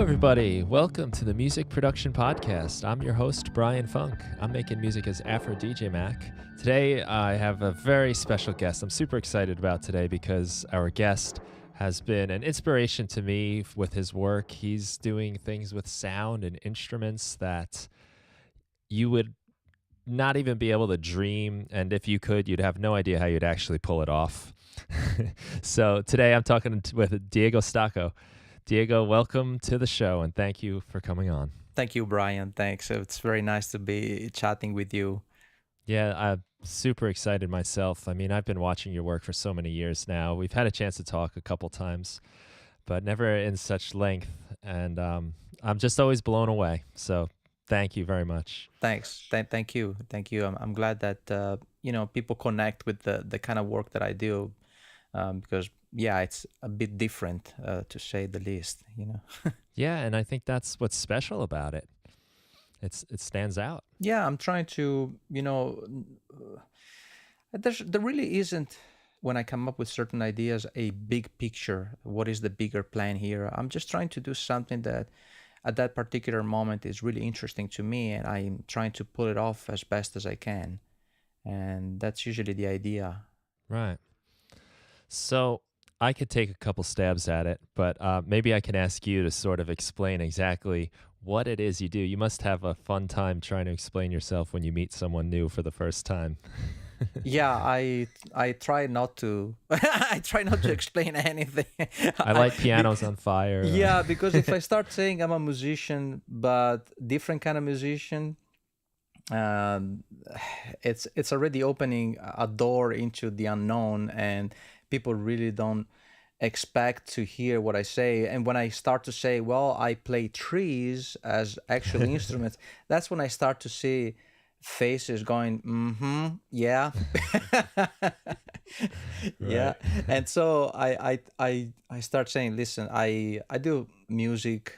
everybody. Welcome to the Music Production Podcast. I'm your host, Brian Funk. I'm making music as Afro DJ Mac. Today, I have a very special guest. I'm super excited about today because our guest has been an inspiration to me with his work. He's doing things with sound and instruments that you would not even be able to dream. And if you could, you'd have no idea how you'd actually pull it off. So today, I'm talking with Diego Stocco. Diego, welcome to the show, and thank you for coming on. Thank you, Brian. Thanks. It's very nice to be chatting with you. Yeah, I'm super excited myself. I mean, I've been watching your work for so many years now. We've had a chance to talk a couple times, but never in such length, and I'm just always blown away. So thank you very much. Thanks. Thank you. Thank you. I'm glad that people connect with the kind of work that I do, because it's a bit different, to say the least. Yeah, and I think that's what's special about it. It stands out. Yeah, I'm trying to, there really isn't, when I come up with certain ideas, a big picture. What is the bigger plan here? I'm just trying to do something that at that particular moment is really interesting to me, and I'm trying to pull it off as best as I can. And that's usually the idea. Right. So I could take a couple stabs at it, but maybe I can ask you to sort of explain exactly what it is you do. You must have a fun time trying to explain yourself when you meet someone new for the first time. Yeah, I try not to I try not to explain anything. I like pianos on fire. Yeah, because if I start saying I'm a musician, but different kind of musician, it's already opening a door into the unknown, and people really don't expect to hear what I say. And when I start to say, well, I play trees as actual instruments, that's when I start to see faces going, yeah. Yeah. And so I start saying, listen, I do music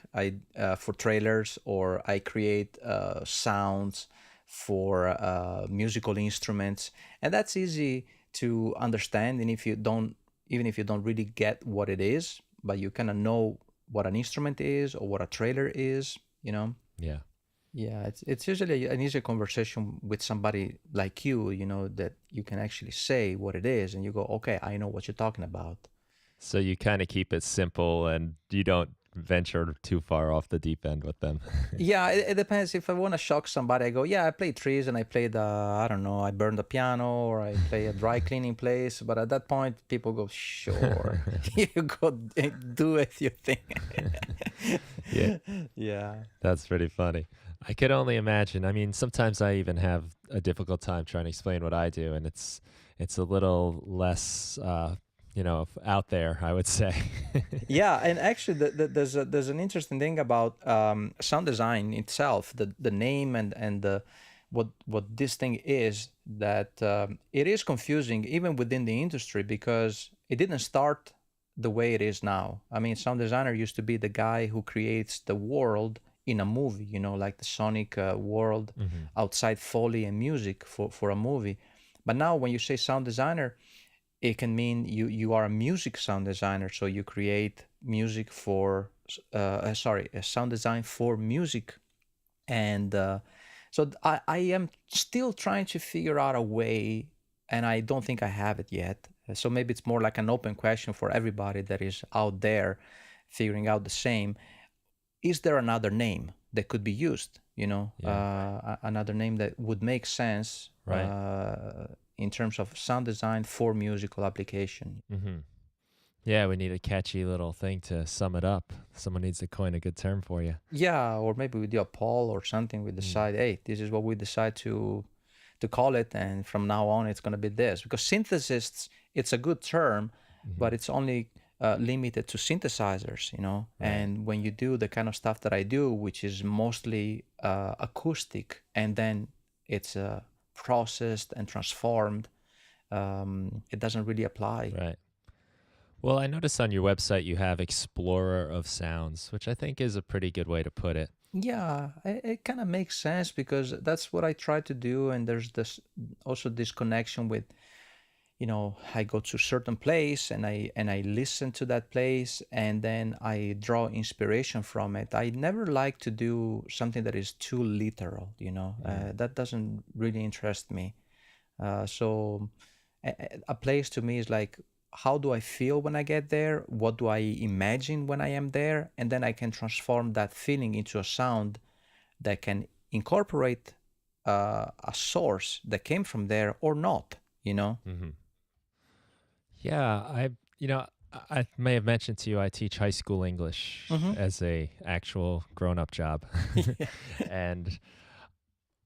for trailers, or I create sounds for musical instruments, and that's easy to understand. And even if you don't really get what it is, but you kind of know what an instrument is or what a trailer is. Yeah. Yeah, it's usually an easier conversation with somebody like you, that you can actually say what it is, and you go, okay, I know what you're talking about. So you kind of keep it simple, and you don't venture too far off the deep end with them. Yeah, it depends. If I want to shock somebody, I go, yeah, I play trees, and I played, I don't know, I burned the piano, or I play a dry cleaning place. But at that point, people go, sure, you go do it, you think. Yeah. Yeah. That's pretty funny. I could only imagine. I mean, sometimes I even have a difficult time trying to explain what I do, and it's a little less out there, I would say. Yeah, and actually, there's an interesting thing about sound design itself, the name and the what this thing is, that it is confusing even within the industry, because it didn't start the way it is now. I mean, sound designer used to be the guy who creates the world in a movie, like the sonic world outside Foley and music for a movie. But now when you say sound designer, it can mean you are a music sound designer, so you create music for a sound design for music. And so I am still trying to figure out a way, and I don't think I have it yet. So maybe it's more like an open question for everybody that is out there figuring out the same. Is there another name that could be used? Another name that would make sense, Right. In terms of sound design for musical application. Mm-hmm. Yeah, we need a catchy little thing to sum it up. Someone needs to coin a good term for you. Yeah, or maybe we do a poll or something. We decide, hey, this is what we decide to call it, and from now on it's going to be this. Because synthesis, it's a good term, but it's only limited to synthesizers, Right. And when you do the kind of stuff that I do, which is mostly acoustic, and then it's processed and transformed, it doesn't really apply. Right. Well, I noticed on your website you have Explorer of Sounds, which I think is a pretty good way to put it. Yeah, it kind of makes sense, because that's what I try to do. And there's this connection with, I go to a certain place and I listen to that place and then I draw inspiration from it. I never like to do something that is too literal, Mm. that doesn't really interest me. So a place to me is like, how do I feel when I get there? What do I imagine when I am there? And then I can transform that feeling into a sound that can incorporate a source that came from there or not. Hmm. Yeah, I may have mentioned to you I teach high school English Mm-hmm. as a actual grown-up job. Yeah. And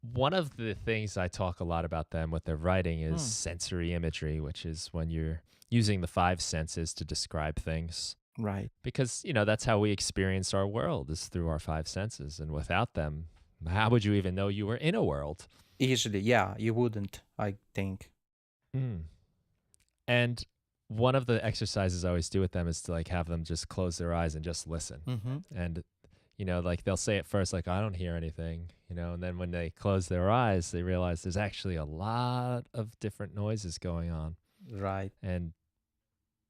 one of the things I talk a lot about them with their writing is Hmm. sensory imagery, which is when you're using the five senses to describe things. Right. Because, that's how we experience our world is through our five senses. And without them, how would you even know you were in a world? Easily, yeah, you wouldn't, I think. Mm. And one of the exercises I always do with them is to like have them just close their eyes and just listen. Mm-hmm. And like they'll say at first, like, I don't hear anything, and then when they close their eyes, they realize there's actually a lot of different noises going on. Right. And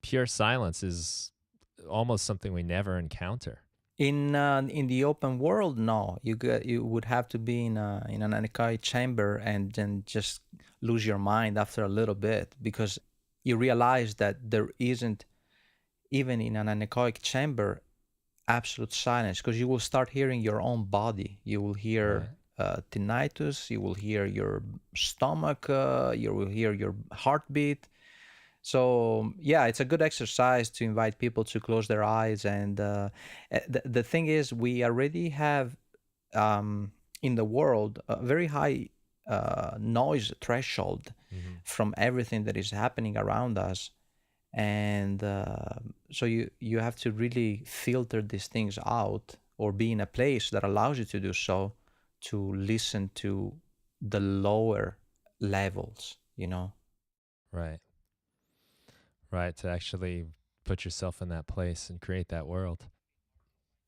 pure silence is almost something we never encounter. In the open world, no, you would have to be in an anechoic chamber and then just lose your mind after a little bit because you realize that there isn't, even in an anechoic chamber, absolute silence, because you will start hearing your own body. You will Right. hear tinnitus, you will hear your stomach, you will hear your heartbeat. So yeah, it's a good exercise to invite people to close their eyes. And the thing is, we already have in the world a very high noise threshold Hmm. from everything that is happening around us. And so you have to really filter these things out or be in a place that allows you to do so, to listen to the lower levels. Right. Right. To actually put yourself in that place and create that world.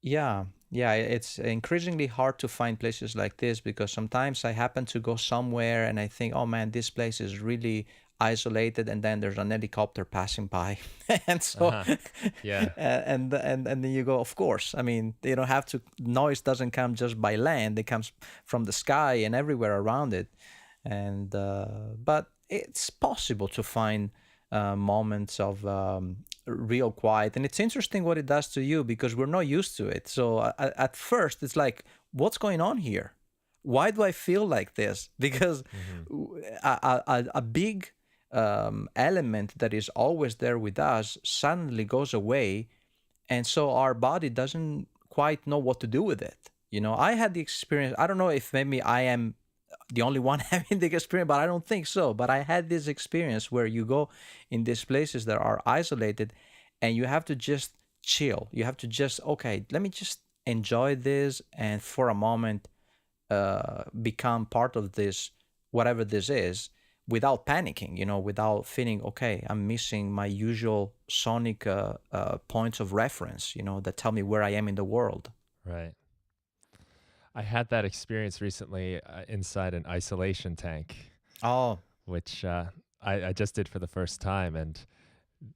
Yeah, yeah, it's increasingly hard to find places like this because sometimes I happen to go somewhere and I think, oh man, this place is really isolated, and then there's an helicopter passing by, and Uh so huh. Yeah. and then you go, of course. I mean, you don't have to. Noise doesn't come just by land; it comes from the sky and everywhere around it. And but it's possible to find moments of real quiet, and it's interesting what it does to you because we're not used to it. So at first it's like, what's going on here? Why do I feel like this? Because Hmm. a big element that is always there with us suddenly goes away, and so our body doesn't quite know what to do with it. I had the experience. I don't know if maybe I am the only one having the experience, but I don't think so. But I had this experience where you go in these places that are isolated and you have to just chill. You have to just, okay, let me just enjoy this and for a moment become part of this, whatever this is, without panicking, without feeling, okay, I'm missing my usual sonic points of reference, that tell me where I am in the world. Right. I had that experience recently inside an isolation tank, Oh, which I just did for the first time. And,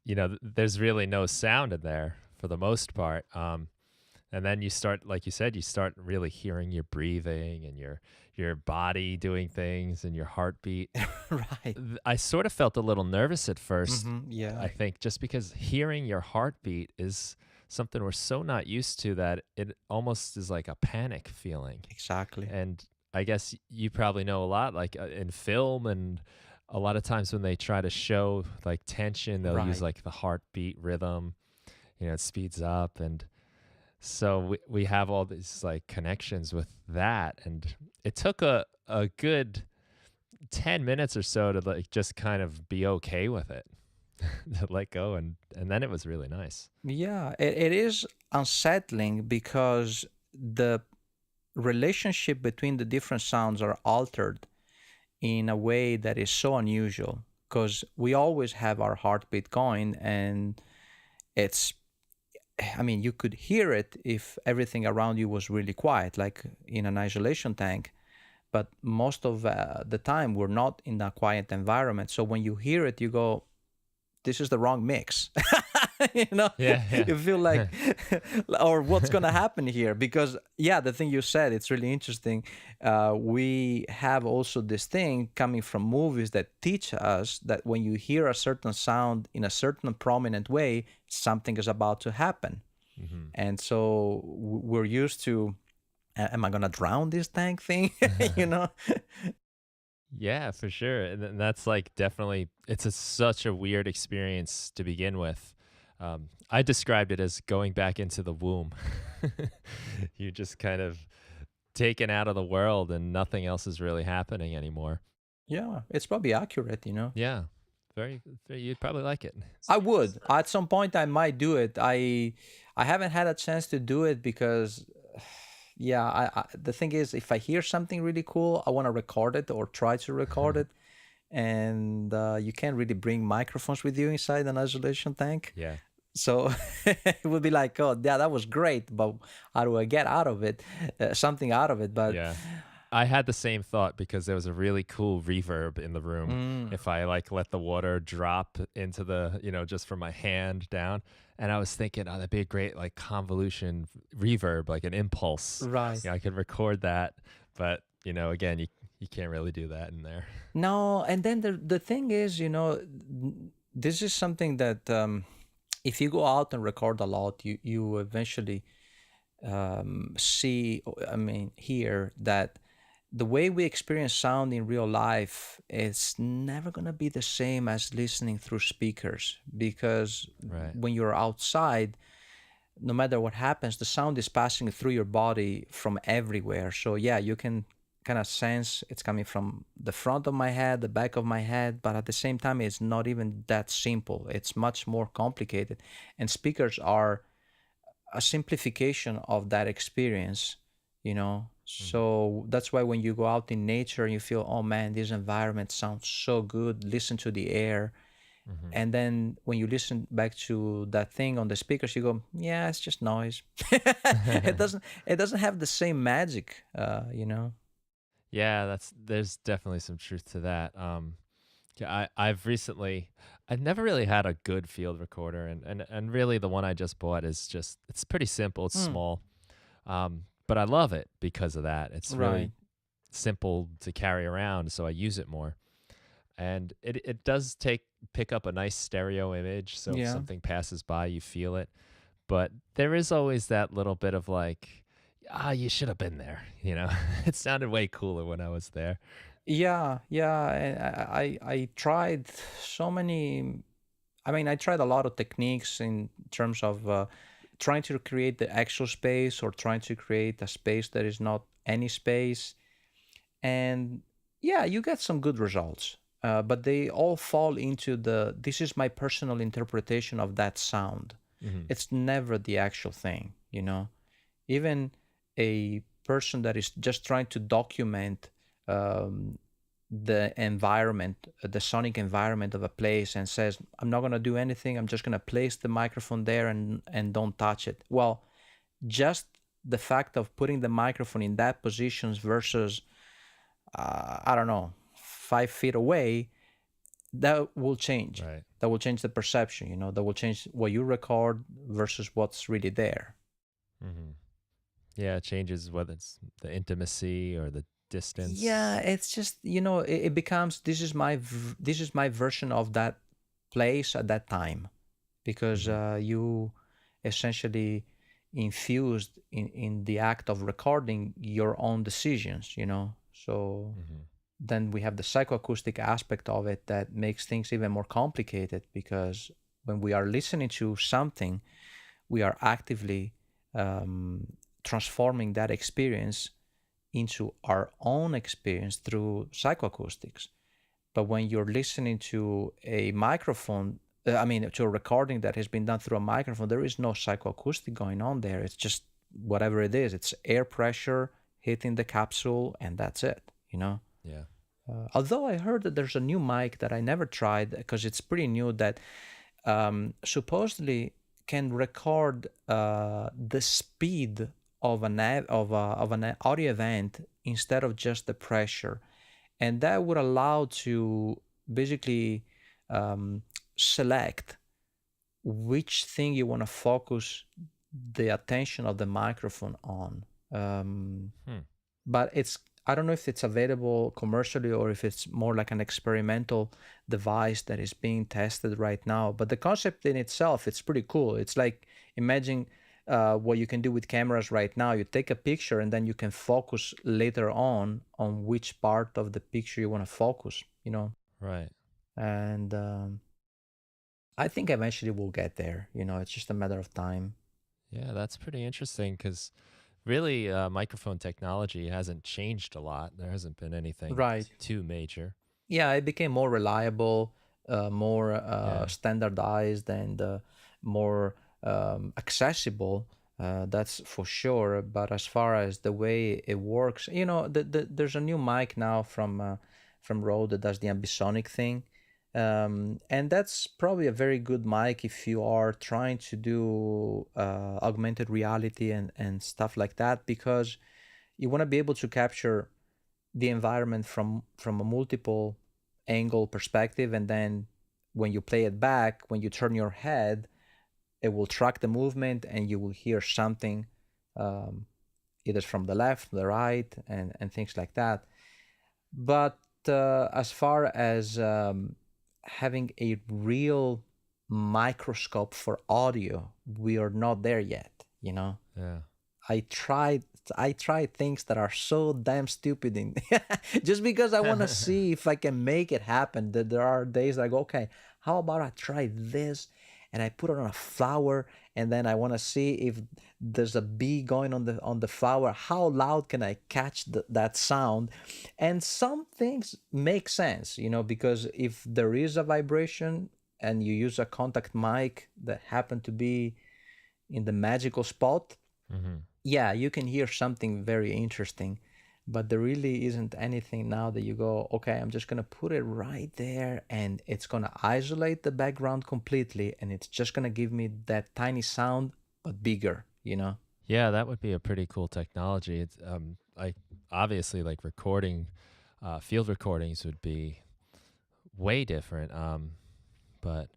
there's really no sound in there for the most part. And then you start, like you said, you start really hearing your breathing and your body doing things and your heartbeat. right. I sort of felt a little nervous at first, Yeah, I think, just because hearing your heartbeat is something we're so not used to that it almost is like a panic feeling. exactly. And I guess you probably know a lot, like in film, and a lot of times when they try to show like tension, they'll use Right. like the heartbeat rhythm, it speeds up. And so we have all these like connections with that. And it took a good 10 minutes or so to like just kind of be okay with it, to let go. And then it was really nice. Yeah, it is unsettling because the relationship between the different sounds are altered in a way that is so unusual because we always have our heartbeat going, and it's, I mean, you could hear it if everything around you was really quiet, like in an isolation tank. but most of the time we're not in a quiet environment. So when you hear it, you go, this is the wrong mix. you know Yeah, yeah. you feel like or what's gonna happen here, because yeah, the thing you said, it's really interesting. We have also this thing coming from movies that teach us that when you hear a certain sound in a certain prominent way, something is about to happen. Hmm. And so we're used to, am I gonna drown this tank thing? you know Yeah, for sure. And that's like definitely, it's such a weird experience to begin with. I described it as going back into the womb. You just kind of taken out of the world and nothing else is really happening anymore. yeah, it's probably accurate. Yeah, very, very you'd probably like it. I would. At some point I might do it. I haven't had a chance to do it because yeah, the thing is, if I hear something really cool, I want to record it or try to record it. And you can't really bring microphones with you inside an isolation tank. Yeah. So it would be like, oh, yeah, that was great, but how do I get out of it, something out of it? But Yeah. I had the same thought because there was a really cool reverb in the room. mm, If I like let the water drop into the, just from my hand down. And I was thinking, oh, that'd be a great like convolution reverb, like an impulse. right. I could record that. But, again, you can't really do that in there. No, and then the thing is, this is something that if you go out and record a lot, you eventually see, I mean, hear that the way we experience sound in real life is never going to be the same as listening through speakers, because Right. when you're outside, no matter what happens, the sound is passing through your body from everywhere. So yeah, you can kind of sense it's coming from the front of my head, the back of my head, but at the same time, it's not even that simple. It's much more complicated. And speakers are a simplification of that experience, you know. Hmm. So that's why when you go out in nature and you feel, oh man, this environment sounds so good, listen to the air. Hmm. And then when you listen back to that thing on the speakers, you go, yeah, it's just noise. It doesn't have the same magic, you know. Yeah, there's definitely some truth to that. Yeah, I've never really had a good field recorder, and really the one I just bought is just it's pretty simple. It's Hmm. small, but I love it because of that. It's Right. really simple to carry around, so I use it more. And it does pick up a nice stereo image, so if Yeah. something passes by, you feel it. But there is always that little bit of like, you should have been there. It sounded way cooler when I was there. Yeah, yeah. And I tried so many. I mean, I tried a lot of techniques in terms of trying to create the actual space or trying to create a space that is not any space. And yeah, you get some good results, but they all fall into this is my personal interpretation of that sound. Hmm. It's never the actual thing, you know? Even a person that is just trying to document um, the environment, the sonic environment of a place, and says, I'm not going to do anything. I'm just going to place the microphone there and don't touch it. Well, just the fact of putting the microphone in that position versus, I don't know, 5 feet away, that will change. Right. That will change the perception, that will change what you record versus what's really there. Hmm. Yeah, it changes whether it's the intimacy or the Yeah, distance. it's just, it becomes, this is my version of that place at that time, because Hmm. you essentially infused in the act of recording your own decisions. So Hmm. then we have the psychoacoustic aspect of it that makes things even more complicated, because when we are listening to something, we are actively um, transforming that experience into our own experience through psychoacoustics. But when you're listening to a microphone, I mean, to a recording that has been done through a microphone, there is no psychoacoustic going on there. It's just whatever it is. It's air pressure hitting the capsule, and that's it. Yeah. Although I heard that there's a new mic that I never tried because it's pretty new, that supposedly can record the speed of an audio event instead of just the pressure. And that would allow to basically um, select which thing you want to focus the attention of the microphone on. Um, Hmm. but it's, I don't know if it's available commercially or if it's more like an experimental device that is being tested right now. But the concept in itself, it's pretty cool. It's like, imagine what you can do with cameras right now. You take a picture and then you can focus later on which part of the picture you want to focus, you know. Right. And I think eventually we'll get there. You know, it's just a matter of time. Yeah, that's pretty interesting because really microphone technology hasn't changed a lot. There hasn't been anything Right. too major. Yeah, it became more reliable, more Yeah. standardized, and more accessible. That's for sure. But as far as the way it works, you know, there's a new mic now from Rode that does the ambisonic thing, and that's probably a very good mic if you are trying to do augmented reality and stuff like that, because you want to be able to capture the environment from a multiple angle perspective, and then when you play it back, when you turn your head, it will track the movement and you will hear something, um, either from the left, the right, and things like that. But as far as having a real microscope for audio, we are not there yet, you know. Yeah. I tried I tried things that are so damn stupid in just because I want to see if I can make it happen. That there are days that I go, okay, how about I try this and I put it on a flower, and then I want to see if there's a bee going on the flower. How loud can I catch that sound? And some things make sense, you know, because if there is a vibration and you use a contact mic that happen to be in the magical spot, Hmm. yeah, you can hear something very interesting, but there really isn't anything now that you go, okay, I'm just going to put it right there and it's going to isolate the background completely and it's just going to give me that tiny sound, but bigger, you know? Yeah, that would be a pretty cool technology. It's like obviously like recording, field recordings would be way different. But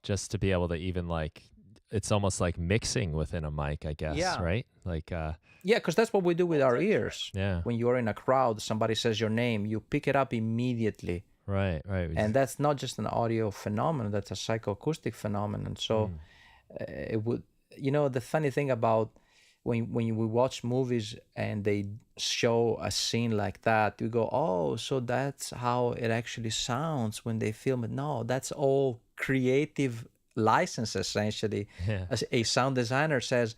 just to be able to even like, it's almost like mixing within a mic, I guess, Yeah. right? Like, Yeah, because that's what we do with our ears. yeah, When you're in a crowd, somebody says your name, you pick it up immediately. right, right. And that's not just an audio phenomenon, that's a psychoacoustic phenomenon. So Mm, it would, you know, the funny thing about when we watch movies and they show a scene like that, we go, oh, so that's how it actually sounds when they film it. No, that's all creative license essentially. yeah, As a sound designer says,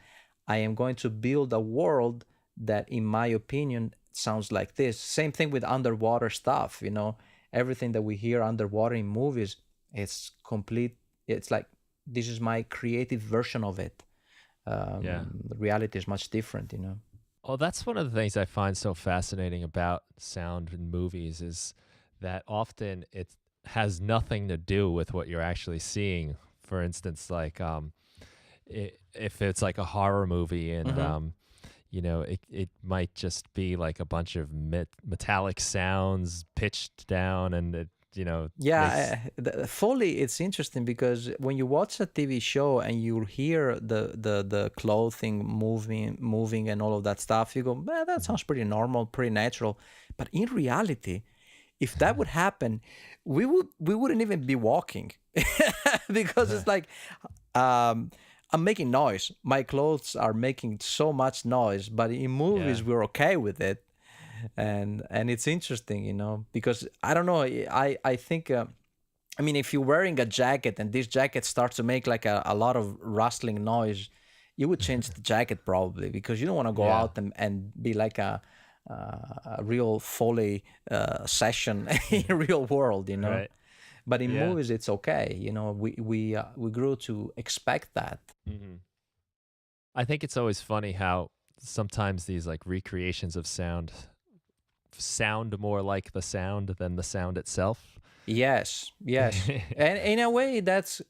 I am going to build a world that in my opinion sounds like this. Same thing with underwater stuff, you know, everything that we hear underwater in movies, it's complete, it's like this is my creative version of it. yeah. The reality is much different, you know. Oh, that's one of the things I find so fascinating about sound in movies is that often it has nothing to do with what you're actually seeing. For instance, like if it's like a horror movie and Mm-hmm. you know, it might just be like a bunch of metallic sounds pitched down and it, you know, makes, Yeah, Foley, it's interesting because when you watch a TV show and you hear the clothing moving and all of that stuff, you go, man, that Mhm. sounds pretty normal, pretty natural. But in reality, if that would happen, we wouldn't even be walking because it's like um, I'm making noise. My clothes are making so much noise, but in Yeah. movies we're okay with it, and it's interesting, you know, because I don't know. I think. I mean, if you're wearing a jacket and this jacket starts to make like a lot of rustling noise, you would change the jacket probably because you don't want to go Yeah. out and be like a real Foley session in real world, you know. Right. But in Yeah. movies, it's okay. You know, we grew to expect that. Hmm. I think it's always funny how sometimes these like recreations of sound more like the sound than the sound itself. Yes, yes, and in a way, that's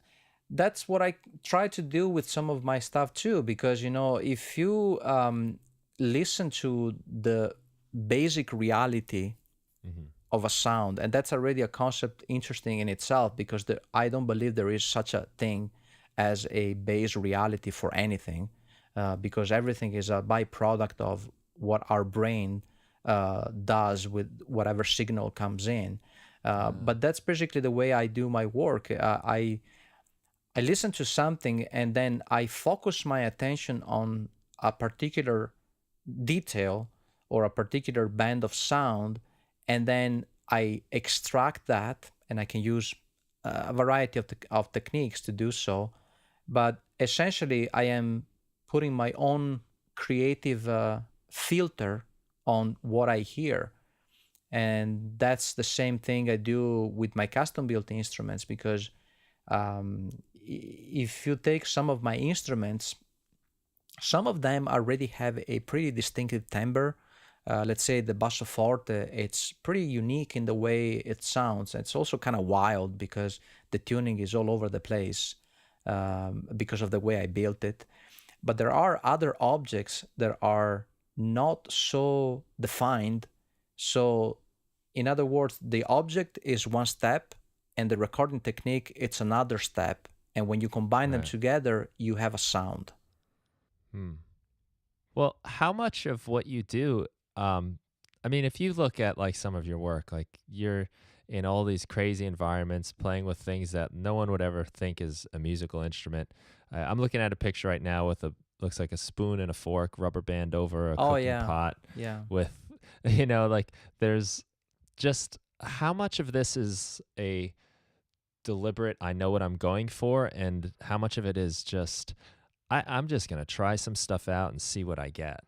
what I try to do with some of my stuff too. Because you know, if you listen to basic reality Hmm. of a sound, and that's already a concept interesting in itself, because I don't believe there is such a thing as a base reality for anything, because everything is a byproduct of what our brain does with whatever signal comes in. But that's basically the way I do my work. I listen to something and then I focus my attention on a particular detail or a particular band of sound, and then I extract that, and I can use a variety of techniques to do so. But essentially, I am putting my own creative filter on what I hear. And that's the same thing I do with my custom built instruments, because if you take some of my instruments, some of them already have a pretty distinctive timbre. Let's say the basso forte, it's pretty unique in the way it sounds. It's also kind of wild because the tuning is all over the place, because of the way I built it. But there are other objects that are not so defined. So, in other words, the object is one step and the recording technique it's another step. And when you combine them Right. together, you have a sound. Hmm. Well, how much of what you do, um, I mean, if you look at like some of your work, like you're in all these crazy environments playing with things that no one would ever think is a musical instrument. I'm looking at a picture right now with a looks like a spoon and a fork, rubber band over a Oh, cooking yeah. pot Yeah. with, like there's just how much of this is a deliberate, I know what I'm going for, and how much of it is just, I'm just going to try some stuff out and see what I get.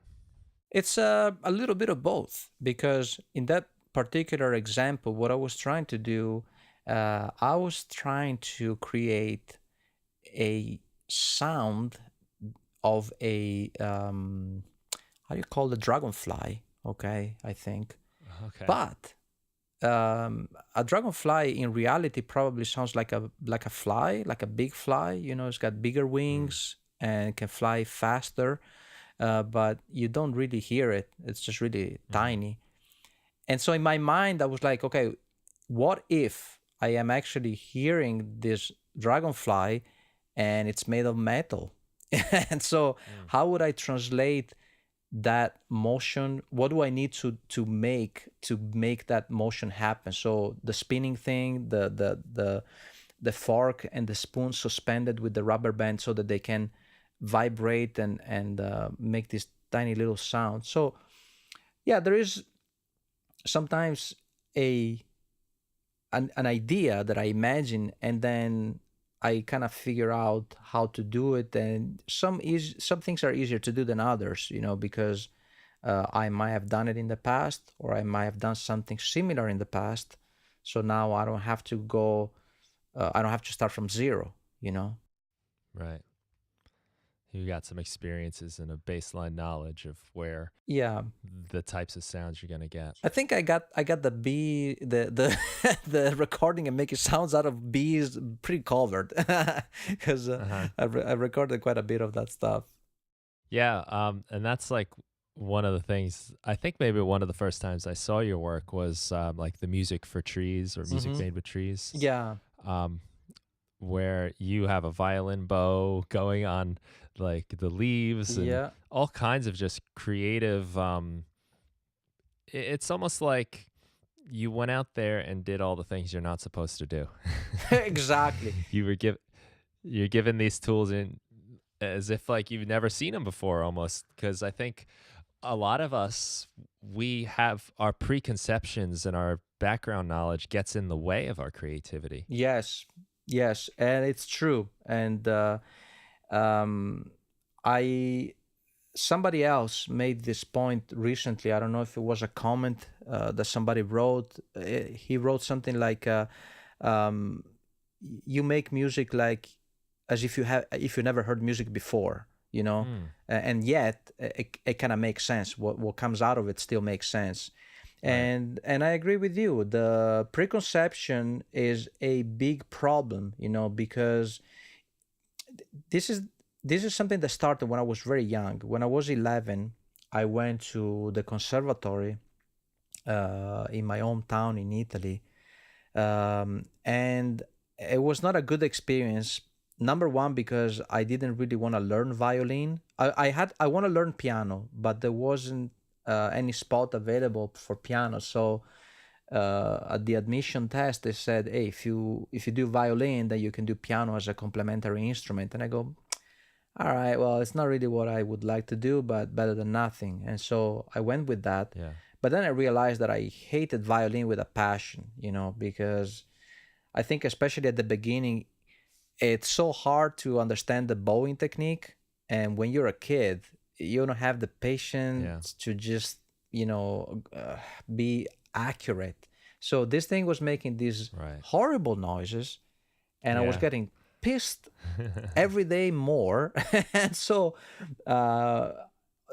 It's a little bit of both, because in that particular example, what I was trying to do, I was trying to create a sound of a, how do you call the dragonfly? Okay, I think. Okay. But a dragonfly in reality probably sounds like a fly, like a big fly. It's got bigger Mm. wings and can fly faster, but you don't really hear it. It's just really Hmm. tiny. And so in my mind, I was like, okay, what if I am actually hearing this dragonfly and it's made of metal? And so, Mm. how would I translate that motion? What do I need to make that motion happen? So the spinning thing, the fork and the spoon suspended with the rubber band so that they can vibrate and make this tiny little sound. So yeah, there is sometimes a an idea that I imagine, and then I kind of figure out how to do it. And some things are easier to do than others, because I might have done it in the past, or I might have done something similar in the past. So now I don't have to go. I don't have to start from zero. Right. You got some experiences and a baseline knowledge of where Yeah, the types of sounds you're going to get. I think I got the bee the the recording and making sounds out of bees pretty covered, because Uh-huh. I recorded quite a bit of that stuff. Yeah, and that's like one of the things. I think maybe one of the first times I saw your work was like the music for trees or music Mm-hmm. made with trees, Yeah, um, where you have a violin bow going on like the leaves and yeah, all kinds of just creative. It's almost like you went out there and did all the things you're not supposed to do. exactly. you were give you're given these tools in as if like you've never seen them before, almost, because I think a lot of us, we have our preconceptions and our background knowledge gets in the way of our creativity. Yes, yes, and it's true. And um, I somebody else made this point recently. I don't know if it was a comment that somebody wrote. He wrote something like, um, "You make music like as if you never heard music before, Mm, and yet it kind of makes sense. What comes out of it still makes sense." right. And I agree with you. The preconception is a big problem, because this is this is something that started when I was very young. When I was 11, I went to the conservatory, in my hometown in Italy, and it was not a good experience. Number one, because I didn't really want to learn violin. I want to learn piano, but there wasn't any spot available for piano. So at the admission test, they said, "Hey, if you do violin, then you can do piano as a complementary instrument." And I go, "All right, well, it's not really what I would like to do, but better than nothing." And so I went with that. Yeah. But then I realized that I hated violin with a passion, because I think especially at the beginning, it's so hard to understand the bowing technique. And when you're a kid, you don't have the Yeah. patience to just, be accurate. So this thing was making these Right. horrible noises, and I was Yeah. getting pissed every day more. And so uh,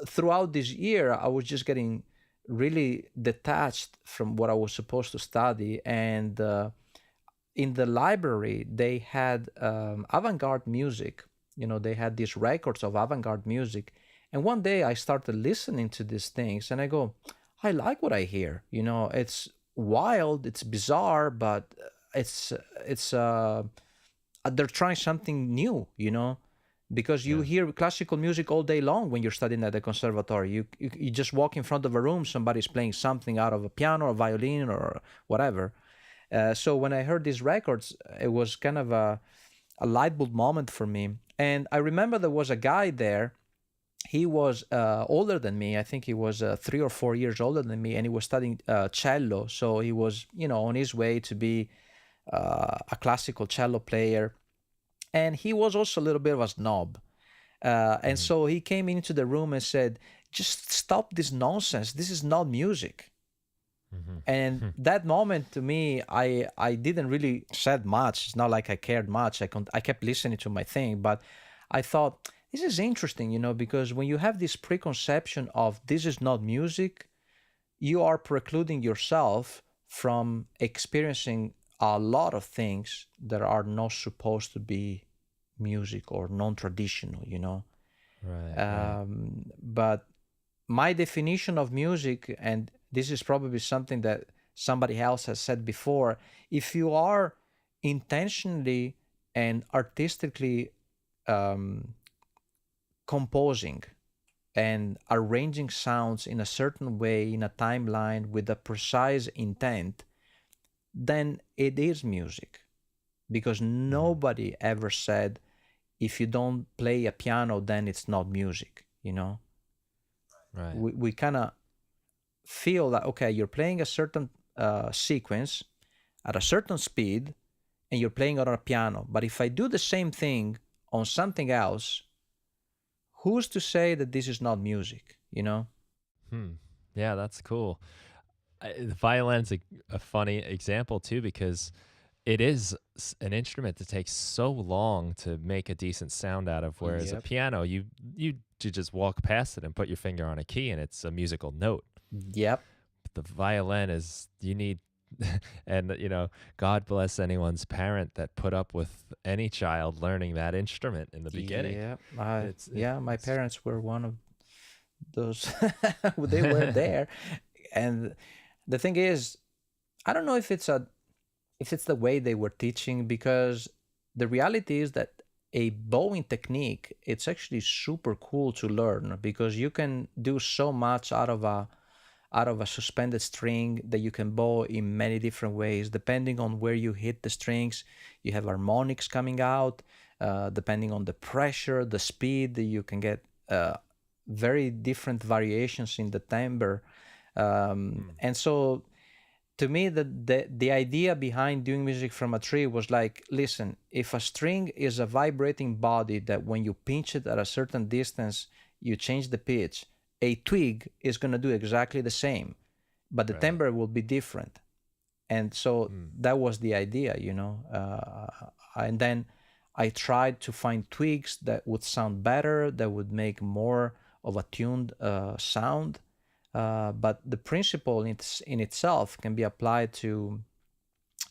throughout this year, I was just getting really detached from what I was supposed to study. And in the library, they had avant-garde music. They had these records of avant-garde music. And one day I started listening to these things, and I go, I like what I hear. It's wild, it's bizarre, but it's they're trying something new. Because you Yeah. hear classical music all day long when you're studying at the conservatory. You just walk in front of a room, somebody's playing something out of a piano or violin or whatever. So when I heard these records, it was kind of a light bulb moment for me. And I remember there was a guy there. He was older than me. I think he was 3 or 4 years older than me, and he was studying cello. So he was, on his way to be a classical cello player. And he was also a little bit of a snob. And Hmm. so he came into the room and said, "Just stop this nonsense. This is not music." And Hmm. that moment to me, I didn't really said much. It's not like I cared much. I kept listening to my thing, but I thought this is interesting, because when you have this preconception of this is not music, you are precluding yourself from experiencing a lot of things that are not supposed to be music or non-traditional. Right. Right. But my definition of music, and this is probably something that somebody else has said before, if you are intentionally and artistically um, composing and arranging sounds in a certain way in a timeline with a precise intent, then it is music. Because Hmm. nobody ever said if you don't play a piano, then it's not music. Right. We kind of feel that, okay, you're playing a certain sequence at a certain speed, and you're playing it on a piano. But if I do the same thing on something else, who's to say that this is not music? Hmm. Yeah, that's cool. The violin's a funny example too because it is an instrument that takes so long to make a decent sound out of, whereas a Yep. piano, you just walk past it and put your finger on a key and it's a musical note. Yep. But the violin is you need, and God bless anyone's parent that put up with any child learning that instrument in the beginning. Yeah. Yeah, my It's parents were one of those. They were there. And the thing is, I don't know if it's the way they were teaching, because the reality is that a bowing technique, it's actually super cool to learn, because you can do so much out of a suspended string that you can bow in many different ways depending on where you hit the strings. You have harmonics coming out, depending on the pressure, the speed. You can get very different variations in the timbre. Hmm. And so to me, the idea behind doing music from a tree was like, listen, if a string is a vibrating body that when you pinch it at a certain distance, you change the pitch, a twig is going to do exactly the same, but the Right. timbre will be different. And so Hmm. that was the idea. And then I tried to find twigs that would sound better, that would make more of a tuned sound. But the principle in itself can be applied to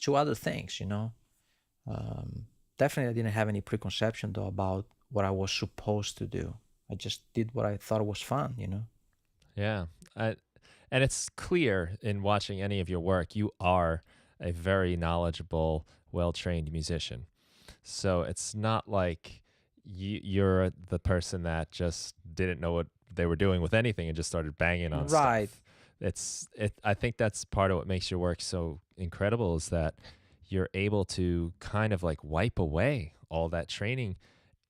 other things. Um, Definitely, I didn't have any preconception though about what I was supposed to do. I just did what I thought was fun. Yeah. I, And it's clear in watching any of your work, you are a very knowledgeable, well trained musician. So it's not like you're the person that just didn't know what they were doing with anything and just started banging on Right. stuff. I think that's part of what makes your work so incredible is that you're able to kind of like wipe away all that training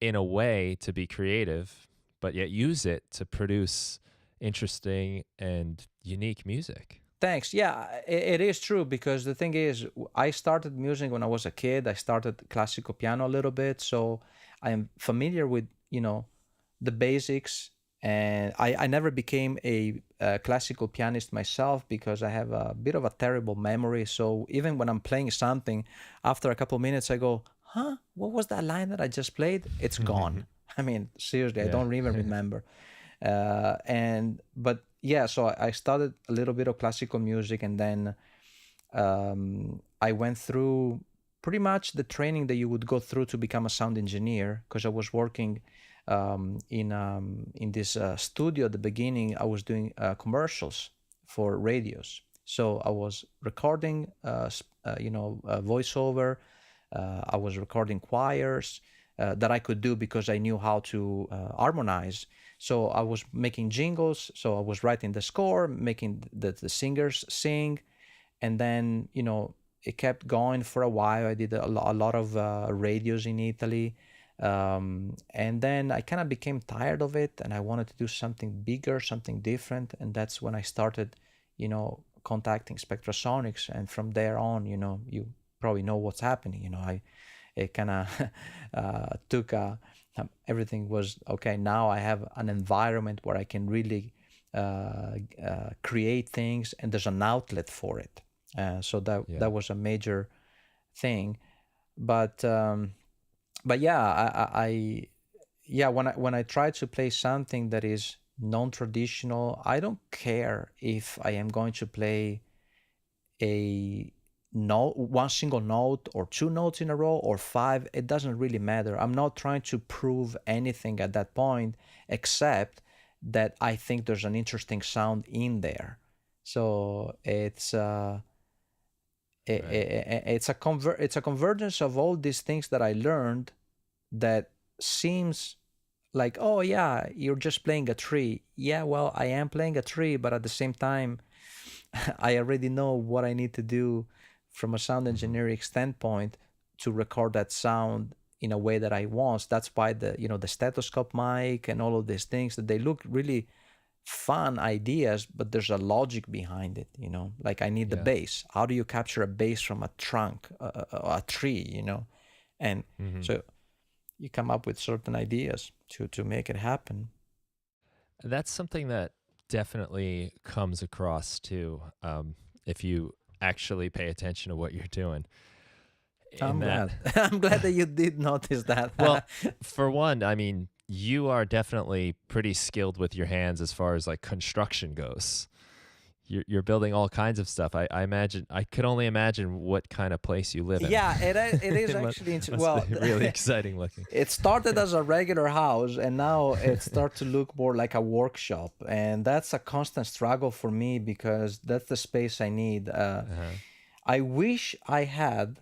in a way to be creative, but yet use it to produce interesting and unique music. Thanks. Yeah, it is true because the thing is, I started music when I was a kid. I started classical piano a little bit, so I am familiar with, the basics. And I never became a classical pianist myself because I have a bit of a terrible memory. So even when I'm playing something, after a couple minutes, I go, huh, what was that line that I just played? It's gone. I mean, seriously, I Yeah. don't even remember. But yeah, so I studied a little bit of classical music, and then I went through pretty much the training that you would go through to become a sound engineer, because I was working in this studio at the beginning. I was doing commercials for radios, so I was recording voiceover. I was recording choirs that I could do because I knew how to harmonize. So I was making jingles. So I was writing the score, making the singers sing, and then it kept going for a while. I did a lot of radios in Italy, and then I kind of became tired of it, and I wanted to do something bigger, something different, and that's when I started, contacting Spectrasonics, and from there on, you probably know what's happening. It kind of took everything was okay. Now I have an environment where I can really create things, and there's an outlet for it. So that Yeah. that was a major thing. But yeah, yeah, when I try to play something that is non-traditional, I don't care if I am going to play a note, one single note, or two notes in a row, or five. It doesn't really matter. I'm not trying to prove anything at that point, except that I think there's an interesting sound in there. So Right. it's a convergence of all these things that I learned that seems like, oh yeah, you're just playing a tree. Yeah, well, I am playing a tree, but at the same time, I already know what I need to do from a sound Hmm. engineering standpoint to record that sound in a way that I want. That's why the stethoscope mic and all of these things, that they look really fun ideas, but there's a logic behind it. Like, I need the Yeah. bass. How do you capture a bass from a trunk, a tree? And Hmm. so you come up with certain ideas to make it happen. That's something that definitely comes across too, if you actually pay attention to what you're doing. In I'm that, glad. I'm glad that you did notice well, that. for one, I mean, you are definitely pretty skilled with your hands as far as like construction goes. You're building all kinds of stuff. I imagine I could only imagine what kind of place you live in. Yeah, it is It actually must well. be really exciting looking. It started as a regular house, and now it starts to look more like a workshop, and that's a constant struggle for me because that's the space I need. Uh-huh. I wish I had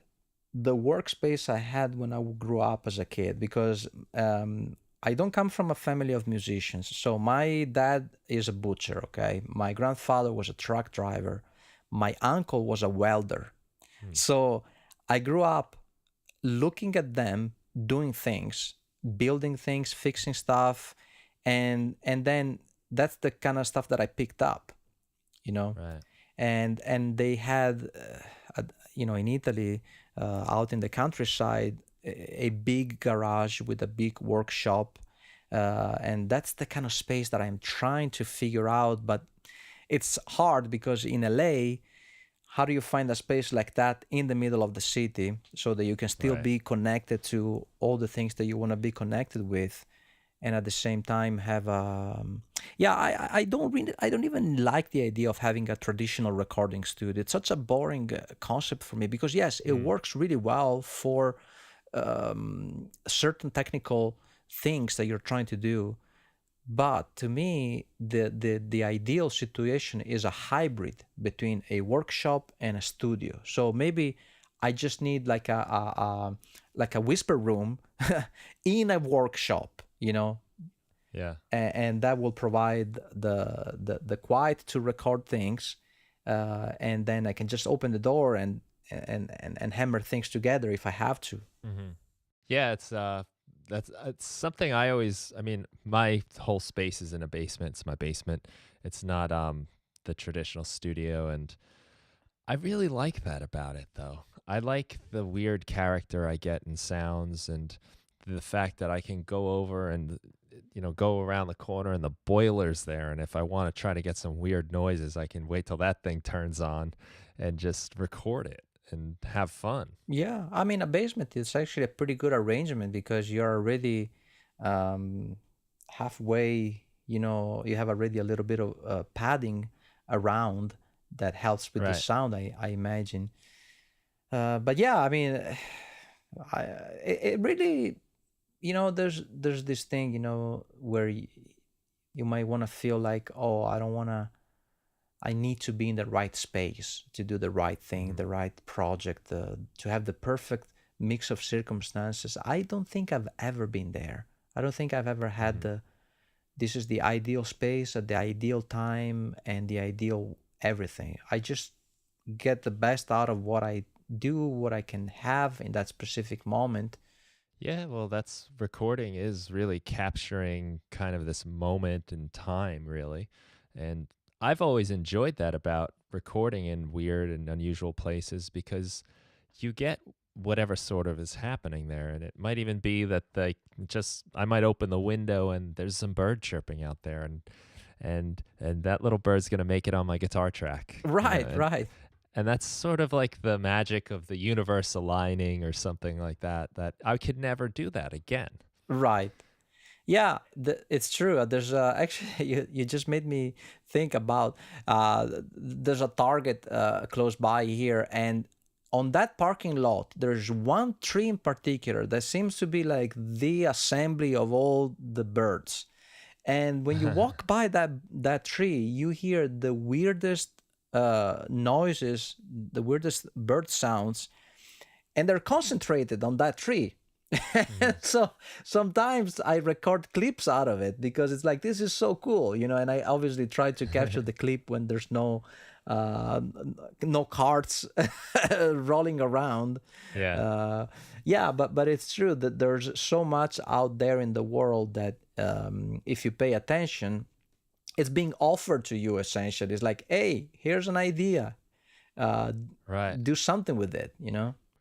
the workspace I had when I grew up as a kid, because I don't come from a family of musicians. So my dad is a butcher, okay? My grandfather was a truck driver. My uncle was a welder. Hmm. So I grew up looking at them doing things, building things, fixing stuff, and then that's the kind of stuff that I picked up, you know. Right. And they had, in Italy, out in the countryside, a big garage with a big workshop, and that's the kind of space that I'm trying to figure out. But it's hard because in LA, how do you find a space like that in the middle of the city so that you can still Right. be connected to all the things that you want to be connected with, and at the same time have yeah, I don't even like the idea of having a traditional recording studio. It's such a boring concept for me, because yes, it Hmm. works really well for certain technical things that you're trying to do, But to me, the ideal situation is a hybrid between a workshop and a studio. So maybe I just need like a whisper room in a workshop, Yeah. and that will provide the quiet to record things, and then I can just open the door and hammer things together if I have to. Hmm. Yeah, it's something I always. I mean, my whole space is in a basement. It's my basement. It's not the traditional studio, and I really like that about it, though. I like the weird character I get in sounds, and the fact that I can go over and go around the corner and the boiler's there, and if I want to try to get some weird noises, I can wait till that thing turns on and just record it and have fun. Yeah, I mean, a basement is actually a pretty good arrangement because you're already um, halfway, you have already a little bit of padding around that helps with the Right. sound, I imagine. But yeah, I mean, I, it really, there's this thing, where you might want to feel like, oh, I need to be in the right space to do the right thing, Hmm. the right project, to have the perfect mix of circumstances. I don't think I've ever been there. I don't think I've ever had Hmm. this is the ideal space at the ideal time and the ideal everything. I just get the best out of what I do, what I can have in that specific moment. Yeah, well, that's recording is really capturing kind of this moment in time, really. And I've always enjoyed that about recording in weird and unusual places because you get whatever sort of is happening there. And it might even be that I might open the window and there's some bird chirping out there, and that little bird's gonna make it on my guitar track, Right, and right. that's sort of like the magic of the universe aligning or something like that, that I could never do that again. Right. Yeah, it's true. There's actually you just made me think about there's a Target close by here, and on that parking lot, there's one tree in particular that seems to be like the assembly of all the birds. And when you walk by that tree, you hear the weirdest noises, the weirdest bird sounds, and they're concentrated on that tree. Mhm. So sometimes I record clips out of it because it's like this is so cool, and I obviously try to capture the clip when there's uh, no carts rolling around. Yeah. uh, yeah, but it's true that there's so much out there in the world that if you pay attention, it's being offered to you essentially. It's like, hey, here's an idea, uh, Right. do something with it.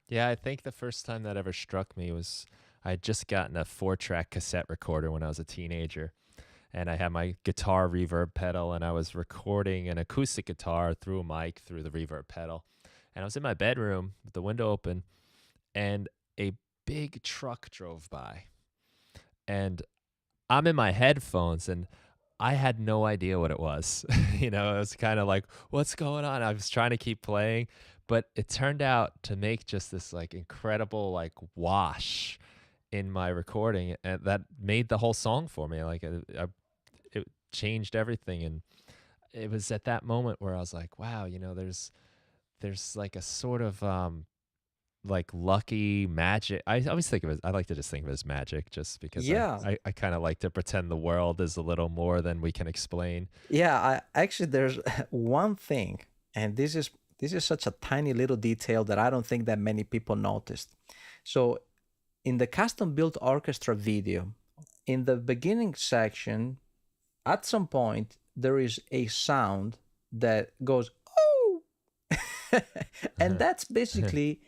Yeah, I think the first time that ever struck me was I had just gotten a 4-track cassette recorder when I was a teenager, and I had my guitar reverb pedal, and I was recording an acoustic guitar through a mic through the reverb pedal. And I was in my bedroom with the window open, and a big truck drove by. And I'm in my headphones, and I had no idea what it was. It was kind of like, what's going on? I was trying to keep playing, but it turned out to make just this like incredible like wash in my recording, and that made the whole song for me. Like it changed everything, and it was at that moment where I was like, wow, there's like a sort of like lucky magic. I always think of it. I like to just think of it as magic, just because I Yeah. I, I kind of like to pretend the world is a little more than we can explain. Yeah, actually there's one thing, and this is such a tiny little detail that I don't think that many people noticed. So in the custom built orchestra video, in the beginning section, at some point there is a sound that goes oh, and that's basically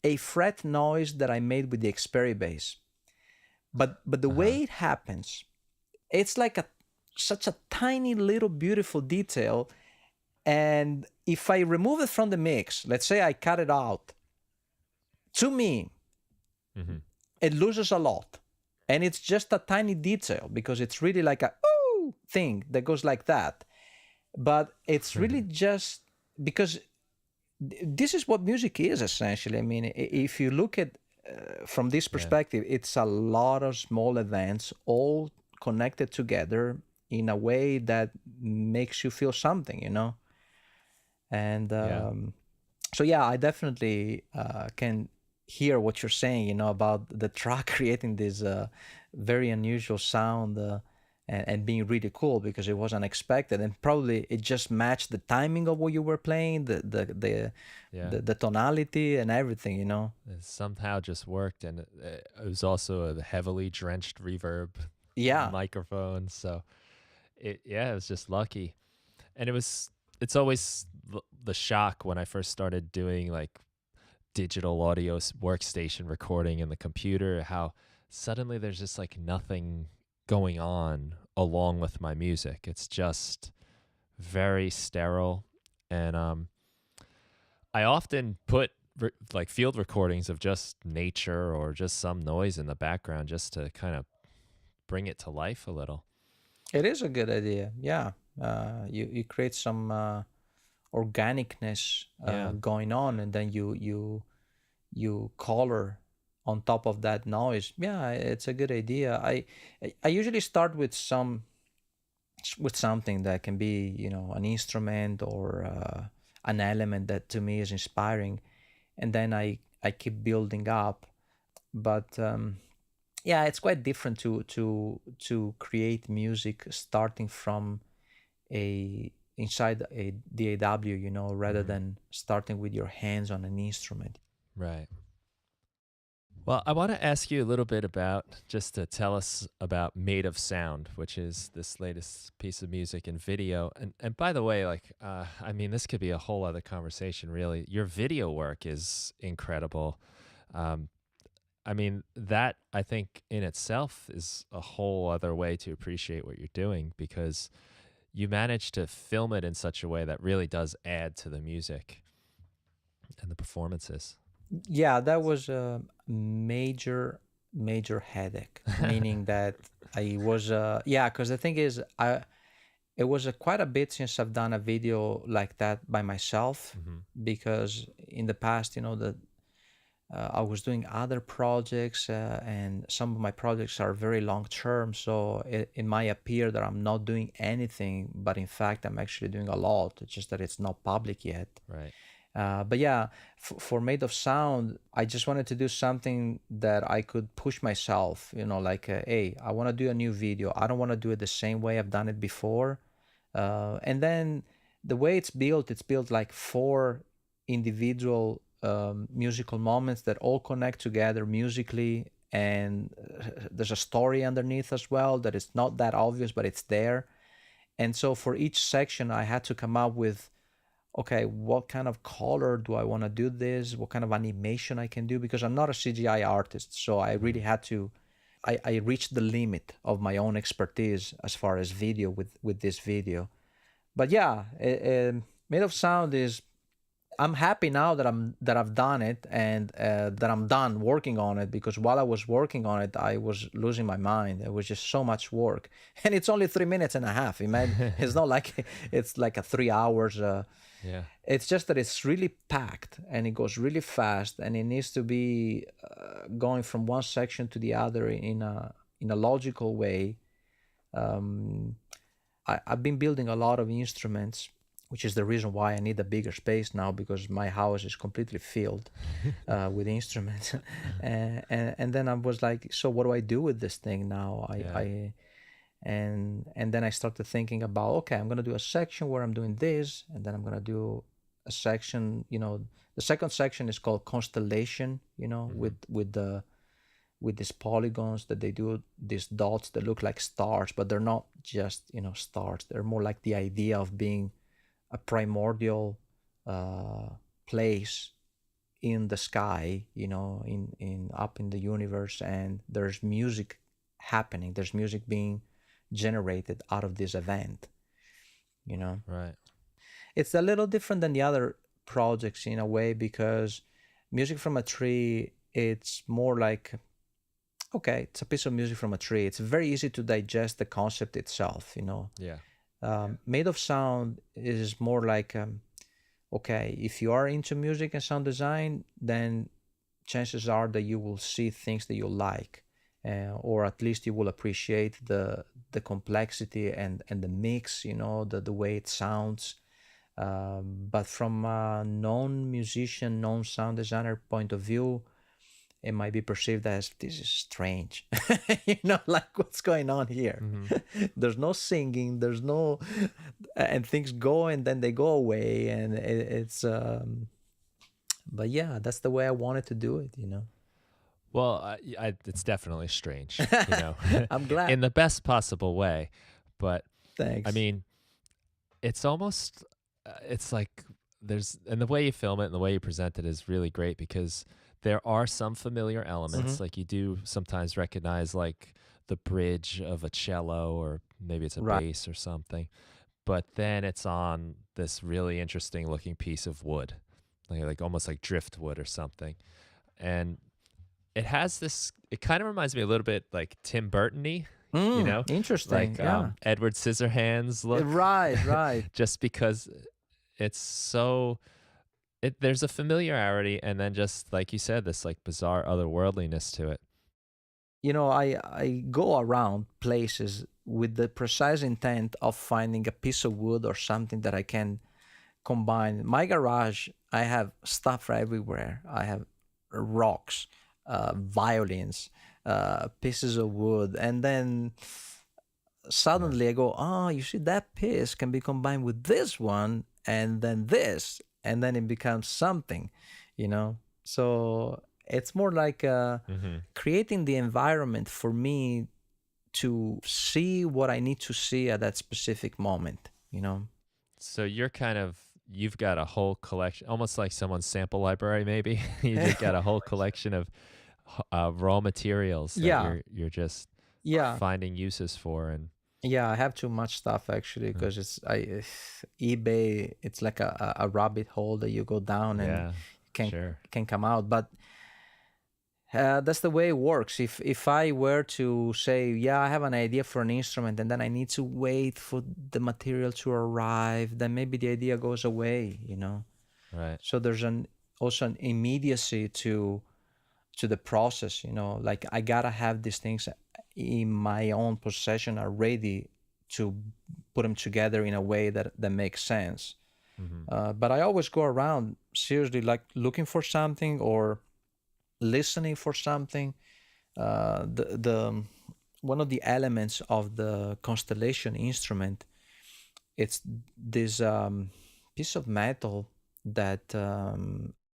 a fret noise that I made with the Xperia bass. But the Uh-huh. way it happens, it's like a such a tiny little beautiful detail. And if I remove it from the mix, let's say I cut it out, to me, Hmm. it loses a lot. And it's just a tiny detail because it's really like a ooh thing that goes like that. But it's really just because this is what music is essentially. I mean, if you look at from this Yeah. perspective, it's a lot of small events all connected together in a way that makes you feel something, and Yeah. so yeah, I definitely can hear what you're saying, about the track creating this very unusual sound, and being really cool because it was unexpected, and probably it just matched the timing of what you were playing, Yeah. the tonality and everything, It somehow just worked, and it was also a heavily drenched reverb Yeah, microphone, so it was just lucky. And it's always the shock when I first started doing like digital audio workstation recording in the computer, how suddenly there's just like nothing going on along with my music. It's just very sterile. And I often put like field recordings of just nature or just some noise in the background just to kind of bring it to life a little. it is a good idea. Yeah, you create some organicness Yeah. going on, and then you color on top of that noise. Yeah, it's a good idea. I usually start with something that can be, an instrument or an element that to me is inspiring, and then I keep building up. But yeah, it's quite different to create music starting from a inside a DAW, rather Hmm. than starting with your hands on an instrument. Right. Well, I want to ask you a little bit about just to tell us about Made of Sound, which is this latest piece of music and video. And by the way, like, I mean, this could be a whole other conversation, really. Your video work is incredible. Um, I mean, that I think in itself is a whole other way to appreciate what you're doing because you manage to film it in such a way that really does add to the music and the performances. Yeah, that was a major headache, meaning that I was yeah, because the thing is, it was quite a bit since I've done a video like that by myself, Hmm. because in the past, that I was doing other projects, and some of my projects are very long term, so it might appear that I'm not doing anything, but in fact I'm actually doing a lot. It's just that it's not public yet. Right. But yeah, for Made of Sound, I just wanted to do something that I could push myself, like, hey, I want to do a new video. I don't want to do it the same way I've done it before. And then the way it's built like four individual musical moments that all connect together musically. And there's a story underneath as well that is not that obvious, but it's there. And so for each section, I had to come up with, okay, what kind of color do I want to do this? What kind of animation I can do? Because I'm not a CGI artist, so I really Hmm. had to. I reached the limit of my own expertise as far as video with this video. But yeah, Made of Sound is. I'm happy now that I've done it, and that I'm done working on it, because while I was working on it, I was losing my mind. It was just so much work, and it's only 3 minutes and a half. Imagine, it's not like it's like a 3 hours. Yeah. It's just that it's really packed and it goes really fast, and it needs to be going from one section to the other in a logical way. Um, I've been building a lot of instruments, which is the reason why I need a bigger space now, because my house is completely filled with instruments. And then I was like, so what do I do with this thing now? Yeah. And then I started thinking about, okay, I'm gonna do a section where I'm doing this, and then I'm gonna do a section. The second section is called constellation. Hmm. With these polygons that they do, these dots that look like stars, but they're not just stars. They're more like the idea of being a primordial uh, place in the sky, in up in the universe, and there's music happening. There's music being generated out of this event. You know, Right. it's a little different than the other projects in a way, because music from a tree, it's more like, okay, it's a piece of music from a tree. It's very easy to digest the concept itself. Yeah. Made of Sound is more like, okay, if you are into music and sound design, then chances are that you will see things that you like. or at least you will appreciate the complexity and the mix, the way it sounds. But from a non-musician, non-sound designer point of view, it might be perceived as this is strange. Like what's going on here? Hmm. There's no singing, there's no, and things go and then they go away, and it's. But yeah, that's the way I wanted to do it. Well, it's definitely strange, I'm glad. in the best possible way. But I Thanks. mean, it's almost, it's like and the way you film it and the way you present it is really great because there are some familiar Hmm. elements. Like you do sometimes recognize like the bridge of a cello or maybe it's a Right. bass or something. But then it's on this really interesting looking piece of wood, like almost like driftwood or something. And it has this, it kind of reminds me a little bit like Tim Burton-y, Interesting. like Yeah. Edward Scissorhands look, Right. Right. just because it's so, there's a familiarity and then just like you said, this like bizarre otherworldliness to it. I go around places with the precise intent of finding a piece of wood or something that I can combine. My garage, I have stuff everywhere. I have rocks, violins, pieces of wood, and then Yeah. suddenly I go, oh, you see, that piece can be combined with this one, and then this, and then it becomes something, you know? So it's more like Hmm. creating the environment for me to see what I need to see at that specific moment. So you've got a whole collection, almost like someone's sample library, maybe. You just got a whole collection of raw materials that Yeah, you're just yeah, finding uses for, and yeah. I have too much stuff actually uh, because eBay. It's like a rabbit hole that you go down and yeah, can sure. can come out. But that's the way it works. If I were to say, yeah, I have an idea for an instrument, and then I need to wait for the material to arrive, then maybe the idea goes away. Right. So there's also an immediacy to the process. Like I gotta have these things in my own possession already to put them together in a way that makes sense. Hmm. But I always go around seriously, like looking for something or listening for something. The one of the elements of the constellation instrument, it's this piece of metal that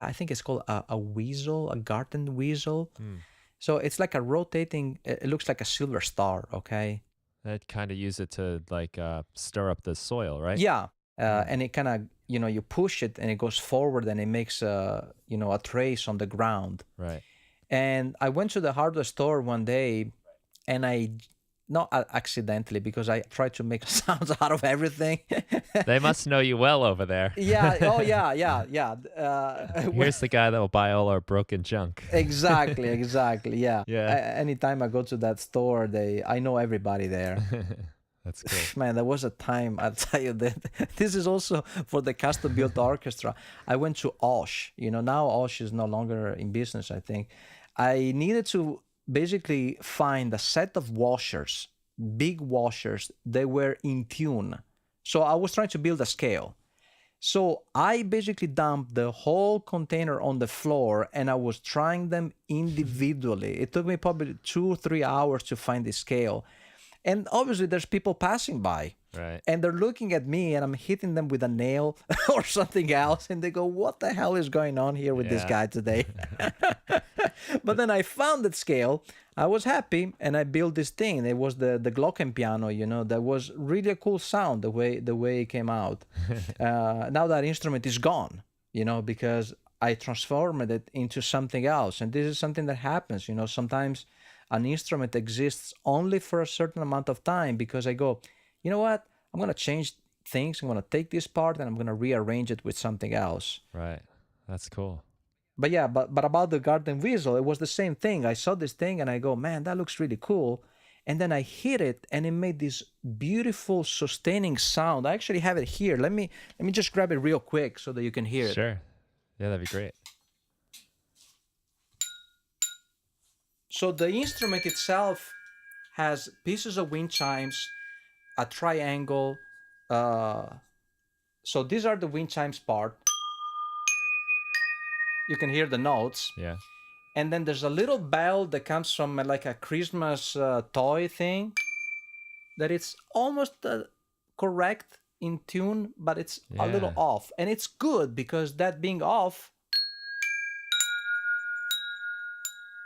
I think it's called a weasel, a garden weasel. Mm. So it's like a rotating. It looks like a silver star. Okay. That kind of use it to like stir up the soil, right? Yeah. Mm. And it kind of you push it and it goes forward and it makes a trace on the ground. Right. And I went to the hardware store one day and I, not accidentally, because I tried to make sounds out of everything. They must know you well over there. Yeah. Oh, yeah, yeah, yeah. Here's the guy that will buy all our broken junk. Exactly, exactly. Yeah. Yeah. Anytime I go to that store, I know everybody there. That's cool. Man, there was a time, I'll tell you that this is also for the custom built orchestra. I went to Osh. Now Osh is no longer in business, I think. I needed to basically find a set of washers, big washers. They were in tune. So I was trying to build a scale. So I basically dumped the whole container on the floor and I was trying them individually. It took me probably 2 or 3 hours to find the scale. And obviously, there's people passing by Right. and they're looking at me and I'm hitting them with a nail or something else. And they go, what the hell is going on here with this Yeah. guy today? But then I found that scale. I was happy and I built this thing. It was the Glockenpiano, that was really a cool sound the way it came out. Now that instrument is gone, because I transformed it into something else. And this is something that happens, sometimes an instrument exists only for a certain amount of time because I go, you know what? I'm going to change things. I'm going to take this part and I'm going to rearrange it with something else. Right. That's cool. But yeah, but about the garden weasel, it was the same thing. I saw this thing and I go, man, that looks really cool. And then I hit it and it made this beautiful sustaining sound. I actually have it here. Let me just grab it real quick so that you can hear it. Sure. Yeah, that'd be great. So the instrument itself has pieces of wind chimes, a triangle. Uh, so these are the wind chimes part. You can hear the notes. Yeah. And then there's a little bell that comes from like a Christmas toy thing that it's almost correct in tune, but it's a little Yeah. off. And it's good because that being off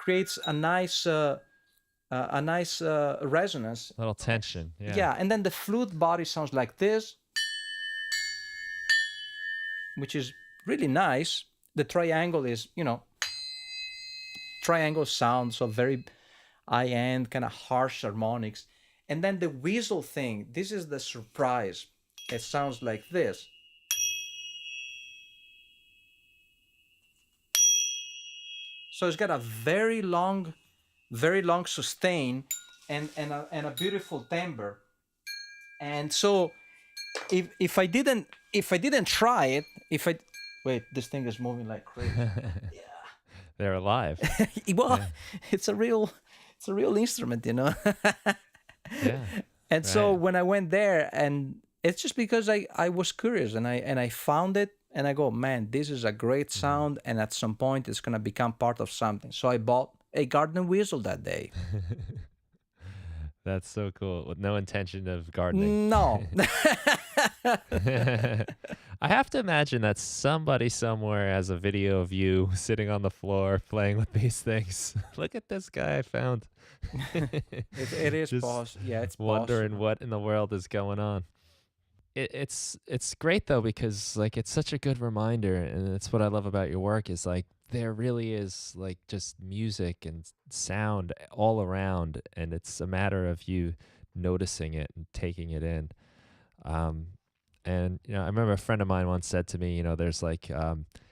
creates a nice resonance. Little tension. Yeah. Yeah, and then the flute body sounds like this, which is really nice. The triangle is, triangle sound, so very high-end, kind of harsh harmonics. And then the whistle thing, this is the surprise. It sounds like this. So it's got a very long sustain and a beautiful timbre. And so if I didn't try it, if I wait, this thing is moving like crazy. They're alive. Well, Yeah. it's a real instrument, Yeah. And so Right. when I went there, and it's just because I was curious, and I found it, and I go, man, this is a great sound, and at some point it's gonna become part of something. So I bought a garden whistle that day. That's so cool. With no intention of gardening. No. I have to imagine that somebody somewhere has a video of you sitting on the floor playing with these things. Look at this guy I found. It is Just possible. Yeah, it's wondering possible. what in the world is going on. It's great though, because like it's such a good reminder, and it's what I love about your work is like there really is like just music and sound all around, and it's a matter of you noticing it and taking it in. um and I remember a friend of mine once said to me, there's like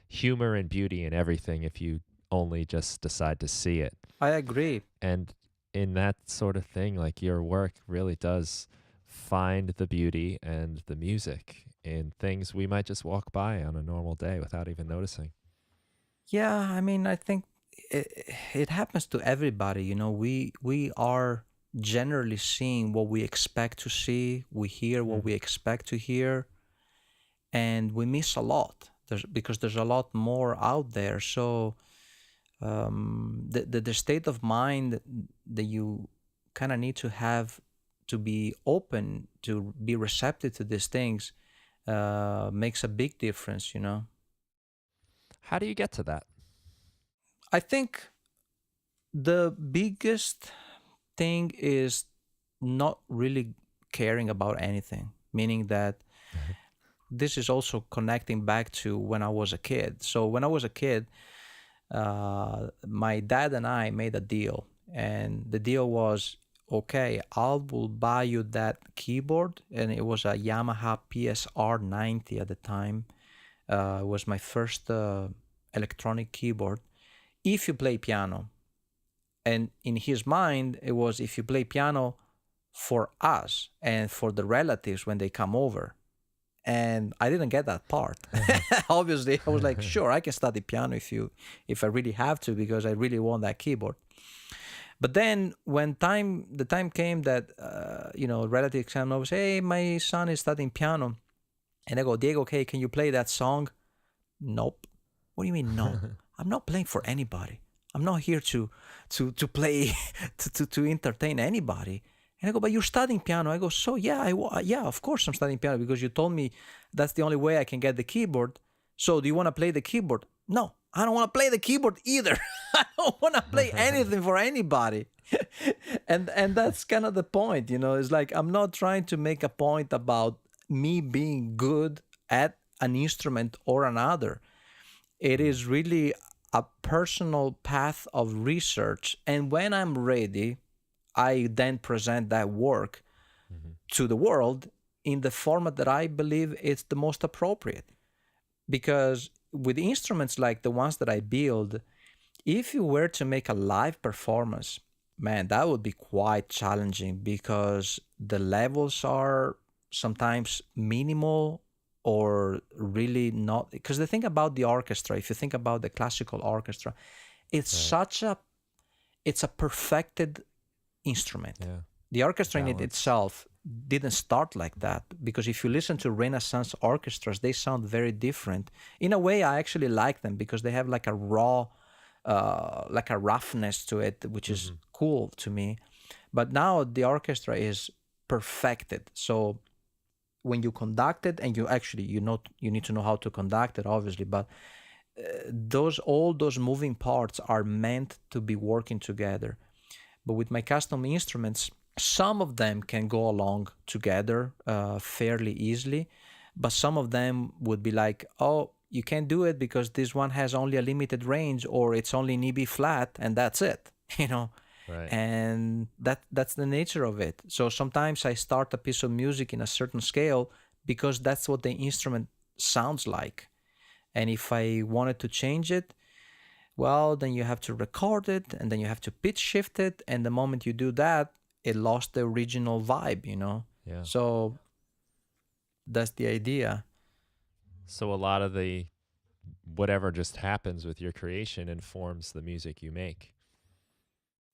humor and beauty in everything if you only just decide to see it. I agree. And in that sort of thing, like your work really does find the beauty and the music in things we might just walk by on a normal day without even noticing. Yeah, I mean, I think it happens to everybody. We are generally seeing what we expect to see. We hear what we Hmm. expect to hear, and we miss a lot. Because there's a lot more out there. So the state of mind that you kind of need to have to be open to be receptive to these things makes a big difference. How do you get to that? I think the biggest thing is not really caring about anything, meaning that this is also connecting back to when I was a kid. So when I was a kid, my dad and I made a deal, and the deal was, okay, I will buy you that keyboard, and it was a Yamaha PSR 90 at the time. It was my first electronic keyboard. If you play piano, and in his mind, it was if you play piano for us and for the relatives when they come over. And I didn't get that part. Obviously, I was like, sure, I can study piano if I really have to, because I really want that keyboard. But then when the time came that relatives come over, say, hey, my son is studying piano, and I go, Diego, okay, can you play that song? Nope. What do you mean no? I'm not playing for anybody. I'm not here to play to entertain anybody. And I go, but you're studying piano. I go, so yeah, yeah, of course I'm studying piano, because you told me that's the only way I can get the keyboard. So do you want to play the keyboard? No, I don't want to play the keyboard either. I don't want to play anything for anybody. And that's kind of the point, It's like I'm not trying to make a point about me being good at an instrument or another. It is really a personal path of research. And when I'm ready, I then present that work Hmm. to the world in the format that I believe is the most appropriate. Because with instruments like the ones that I build, if you were to make a live performance, man, that would be quite challenging, because the levels are sometimes minimal or really not. Because the thing about the orchestra, if you think about the classical orchestra, it's Right. it's a perfected instrument. Yeah. The orchestra in it Balance. itself didn't start like that, because if you listen to Renaissance orchestras, they sound very different. In a way, I actually like them because they have like a raw, like a roughness to it, which is Hmm. cool to me. But now the orchestra is perfected. So when you conduct it, and you need to know how to conduct it, obviously, but those all those moving parts are meant to be working together. But with my custom instruments, some of them can go along together fairly easily, but some of them would be like, oh, you can't do it because this one has only a limited range, or it's only in EB flat, and that's it, you know. Right. And that's the nature of it. So sometimes I start a piece of music in a certain scale because that's what the instrument sounds like. And if I wanted to change it, well, then you have to record it, and then you have to pitch shift it. And the moment you do that, it lost the original vibe, you know? Yeah. So that's the idea. So a lot of the whatever just happens with your creation informs the music you make.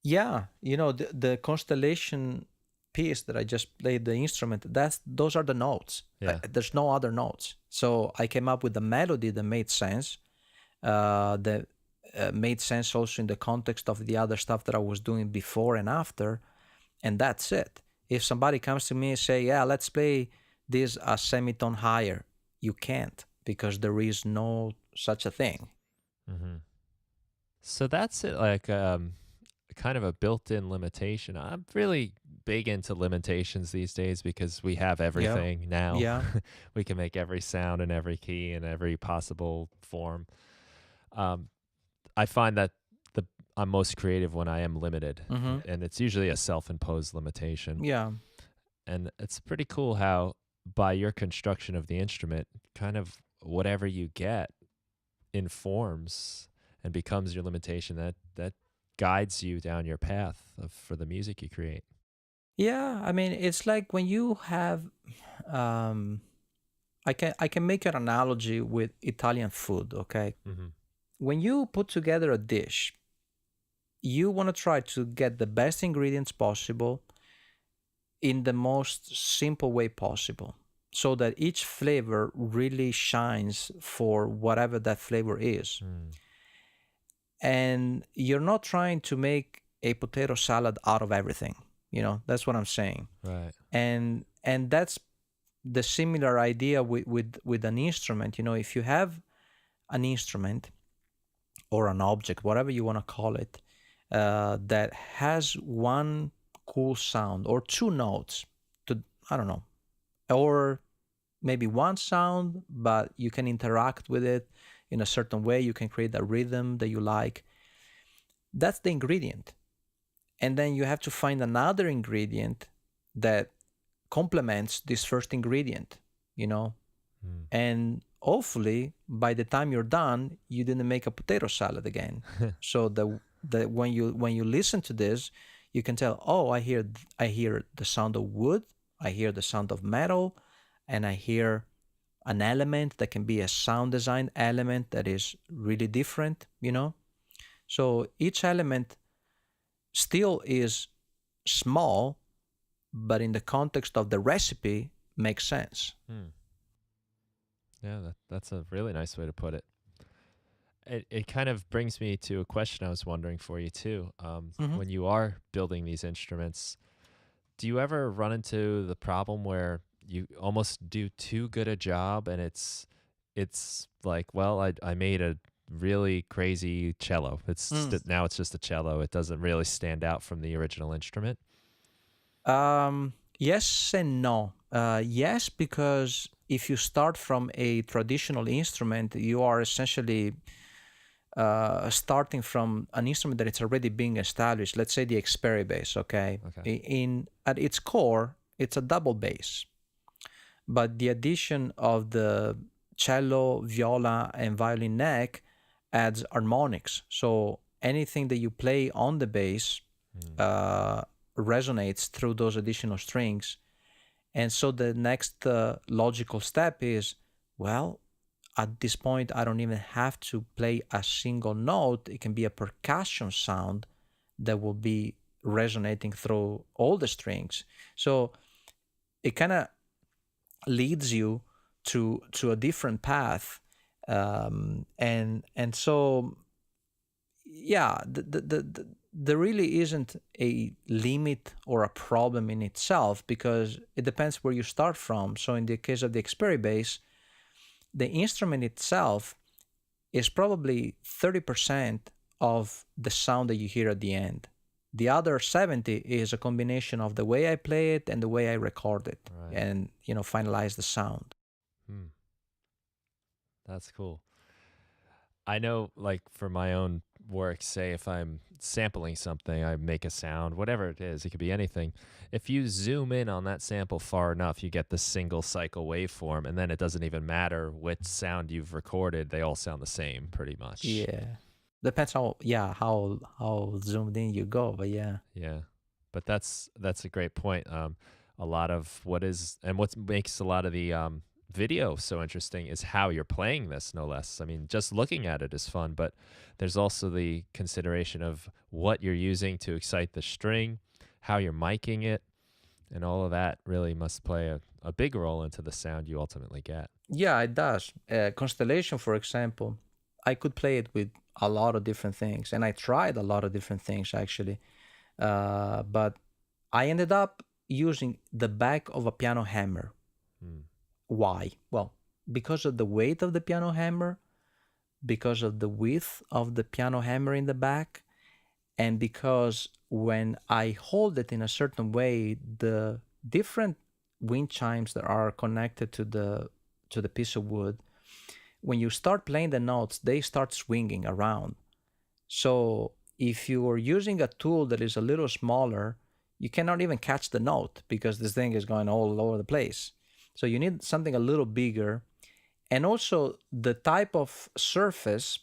Yeah, the constellation piece that I just played the instrument, those are the notes. Yeah. There's no other notes. So I came up with a melody that made sense. That made sense also in the context of the other stuff that I was doing before and after, and that's it. If somebody comes to me and say, "Yeah, let's play this a semitone higher," you can't, because there is no such a thing. Hmm. So that's it, like kind of a built-in limitation. I'm really big into limitations these days because we have Yeah, everything now. yeah. We can make every sound in every key in every possible form. Um, I find that the I'm most creative when I am limited, Mm-hmm. and it's usually a self-imposed limitation. Yeah. And it's pretty cool how by your construction of the instrument, kind of whatever you get informs and becomes your limitation. That guides you down your path for the music you create. Yeah, I mean, it's like when you have, um, I can make an analogy with Italian food. Okay, Hmm. when you put together a dish, you want to try to get the best ingredients possible in the most simple way possible, so that each flavor really shines for whatever that flavor is. Mm, And you're not trying to make a potato salad out of everything. That's what I'm saying. right. And that's the similar idea with an instrument. If you have an instrument or an object, whatever you want to call it, that has one cool sound or two notes, to I don't know, or maybe one sound, but you can interact with it in a certain way. You can create a rhythm that you like. That's the ingredient. And then you have to find another ingredient that complements this first ingredient, you know? Mm. And hopefully by the time you're done, you didn't make a potato salad again. So the when you listen to this, you can tell, oh, I hear the sound of wood, I hear the sound of metal, and I hear an element that can be a sound design element that is really different. So each element still is small, but in the context of the recipe makes sense. Mm. Yeah, that's a really nice way to put it. It kind of brings me to a question I was wondering for you too. Mm-hmm. When you are building these instruments, do you ever run into the problem where you almost do too good a job and it's like, well, I made a really crazy cello. Mm. Now it's just a cello. It doesn't really stand out from the original instrument. Yes and no. Yes, because if you start from a traditional instrument, you are essentially starting from an instrument that it's already being established. Let's say the Xperia bass. Okay, Okay. in at its core, it's a double bass, but the addition of the cello, viola, and violin neck adds harmonics. So anything that you play on the bass Mm. uh, resonates through those additional strings. And so the next logical step is, well, at this point, I don't even have to play a single note. It can be a percussion sound that will be resonating through all the strings. So it kind of leads you to a different path, and so yeah, there really isn't a limit or a problem in itself, because it depends where you start from. So in the case of the Xperi bass, the instrument itself is probably 30% of the sound that you hear at the end. The other 70 is a combination of the way I play it and the way I record it, Right. and finalize the sound. Hmm. That's cool. I know, like, for my own work, say if I'm sampling something, I make a sound, whatever it is, it could be anything. If you zoom in on that sample far enough, you get the single cycle waveform, and then it doesn't even matter which sound you've recorded, they all sound the same pretty much. Yeah, depends how zoomed in you go, but yeah. Yeah. But that's a great point. A lot of what makes a lot of the video so interesting is how you're playing this, no less. I mean, just looking at it is fun, but there's also the consideration of what you're using to excite the string, how you're miking it, and all of that really must play a big role into the sound you ultimately get. Yeah, it does. Constellation, for example, I could play it with a lot of different things, and I tried a lot of different things actually. But I ended up using the back of a piano hammer. Hmm. Why? Well, because of the weight of the piano hammer, because of the width of the piano hammer in the back, and because when I hold it in a certain way, the different wind chimes that are connected to the piece of wood, when you start playing the notes, they start swinging around. So if you are using a tool that is a little smaller, you cannot even catch the note because this thing is going all over the place. So you need something a little bigger. And also the type of surface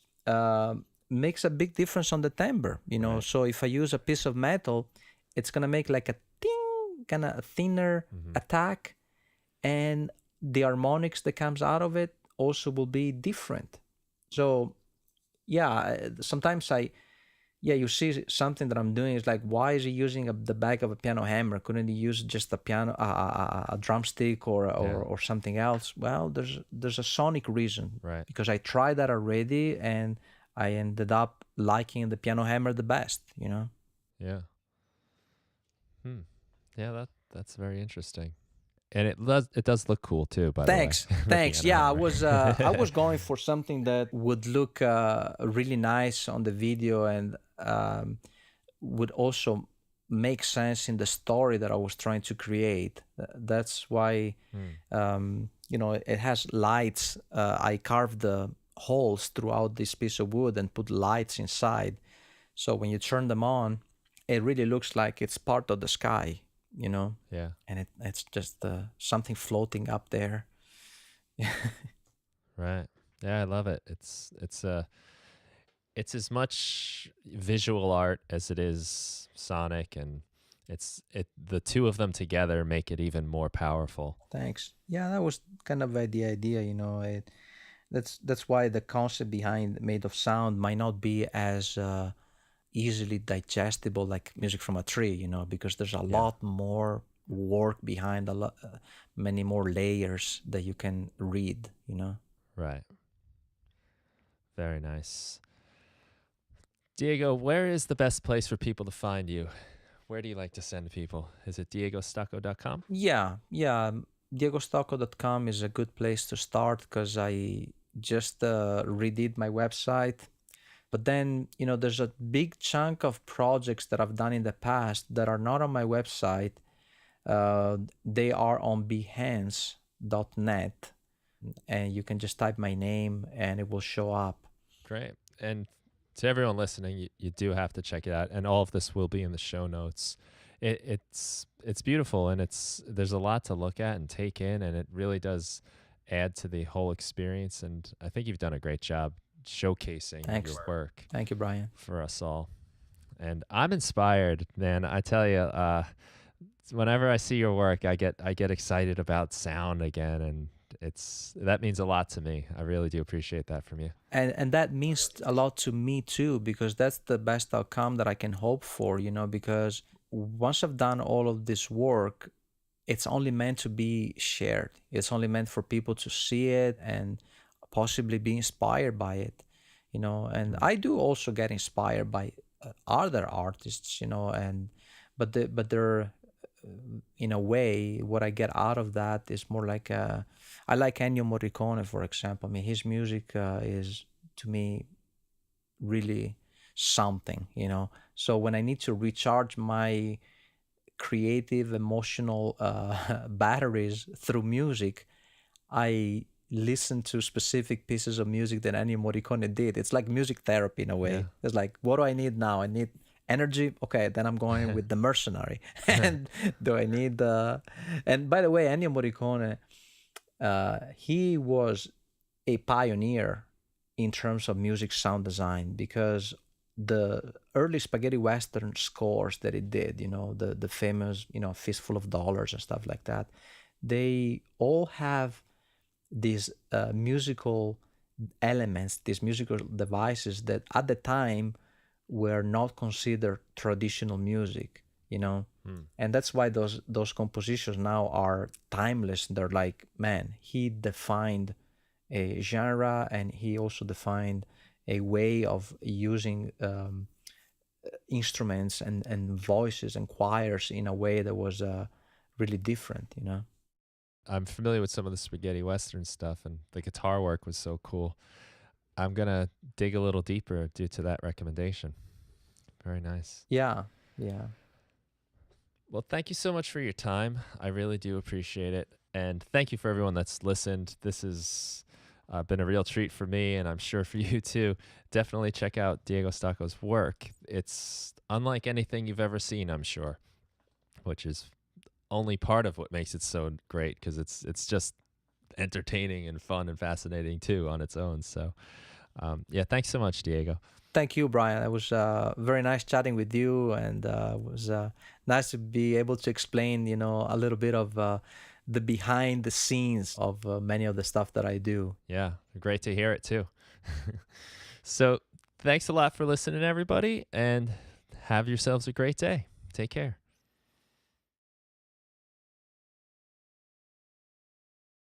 makes a big difference on the timbre, Right. So if I use a piece of metal, it's going to make like a ting, kind of a thinner Hmm. attack. And the harmonics that comes out of it also will be different. So yeah, sometimes you see something that I'm doing is like, why is he using the back of a piano hammer? Couldn't he use just a piano, a drumstick, Yeah. or something else? Well, there's a sonic reason, Right. because I tried that already, and I ended up liking the piano hammer the best. Yeah. Hmm. Yeah, that's very interesting. And it does look cool too, by the way, Thanks, the thanks. piano Yeah, hammer. I was going for something that would look really nice on the video, and would also make sense in the story that I was trying to create. That's why, Hmm. it has lights. I carved the holes throughout this piece of wood and put lights inside. So when you turn them on, it really looks like it's part of the sky. Yeah. And it's just something floating up there. Right. Yeah, I love it. It's as much visual art as it is sonic, and the two of them together make it even more powerful. Thanks. Yeah, that was kind of the idea. That's why the concept behind Made of Sound might not be as easily digestible like music from a tree, because there's a Yeah. lot more work behind, a lot, many more layers that you can read. Right. Very nice. Diego, where is the best place for people to find you? Where do you like to send people? Is it diegostocco.com? Yeah. DiegoStocco.com is a good place to start, because I just redid my website. But then, there's a big chunk of projects that I've done in the past that are not on my website. They are on behance.net, and you can just type my name and it will show up. Great. And to everyone listening, you do have to check it out. And all of this will be in the show notes. It's beautiful, and there's a lot to look at and take in, and it really does add to the whole experience. And I think you've done a great job showcasing Thanks. your work Thank you, Brian. for us all. And I'm inspired, man. I tell you, whenever I see your work, I get excited about sound again, and that means a lot to me. I really do appreciate that from you. And that means a lot to me too, because that's the best outcome that I can hope for, because once I've done all of this work, it's only meant to be shared. It's only meant for people to see it and possibly be inspired by it, and I do also get inspired by other artists, and but they're in a way, what I get out of that is more like I like Ennio Morricone, for example. I mean, his music is, to me, really something, So when I need to recharge my creative, emotional batteries through music, I listen to specific pieces of music that Ennio Morricone did. It's like music therapy in a way. Yeah. It's like, what do I need now? I need energy. Okay, then I'm going with the Mercenary. And do I need the? And by the way, Ennio Morricone, he was a pioneer in terms of music sound design, because the early spaghetti western scores that it did, the famous, Fistful of Dollars and stuff like that, they all have these musical elements, these musical devices that at the time were not considered traditional music, and that's why those compositions now are timeless. They're like, man, he defined a genre, and he also defined a way of using instruments and voices and choirs in a way that was really different, I'm familiar with some of the spaghetti western stuff, and the guitar work was so cool. I'm gonna dig a little deeper due to that recommendation. Very nice. Yeah, yeah. Well, thank you so much for your time. I really do appreciate it. And thank you for everyone that's listened. This has been a real treat for me, and I'm sure for you too. Definitely check out Diego Stocco's work. It's unlike anything you've ever seen, I'm sure, which is only part of what makes it so great, because it's just entertaining and fun and fascinating too on its own. So yeah, thanks so much, Diego. Thank you, Brian. It was very nice chatting with you, and it was nice to be able to explain, a little bit of the behind the scenes of many of the stuff that I do. Yeah, great to hear it too. So thanks a lot for listening, everybody, and have yourselves a great day. Take care.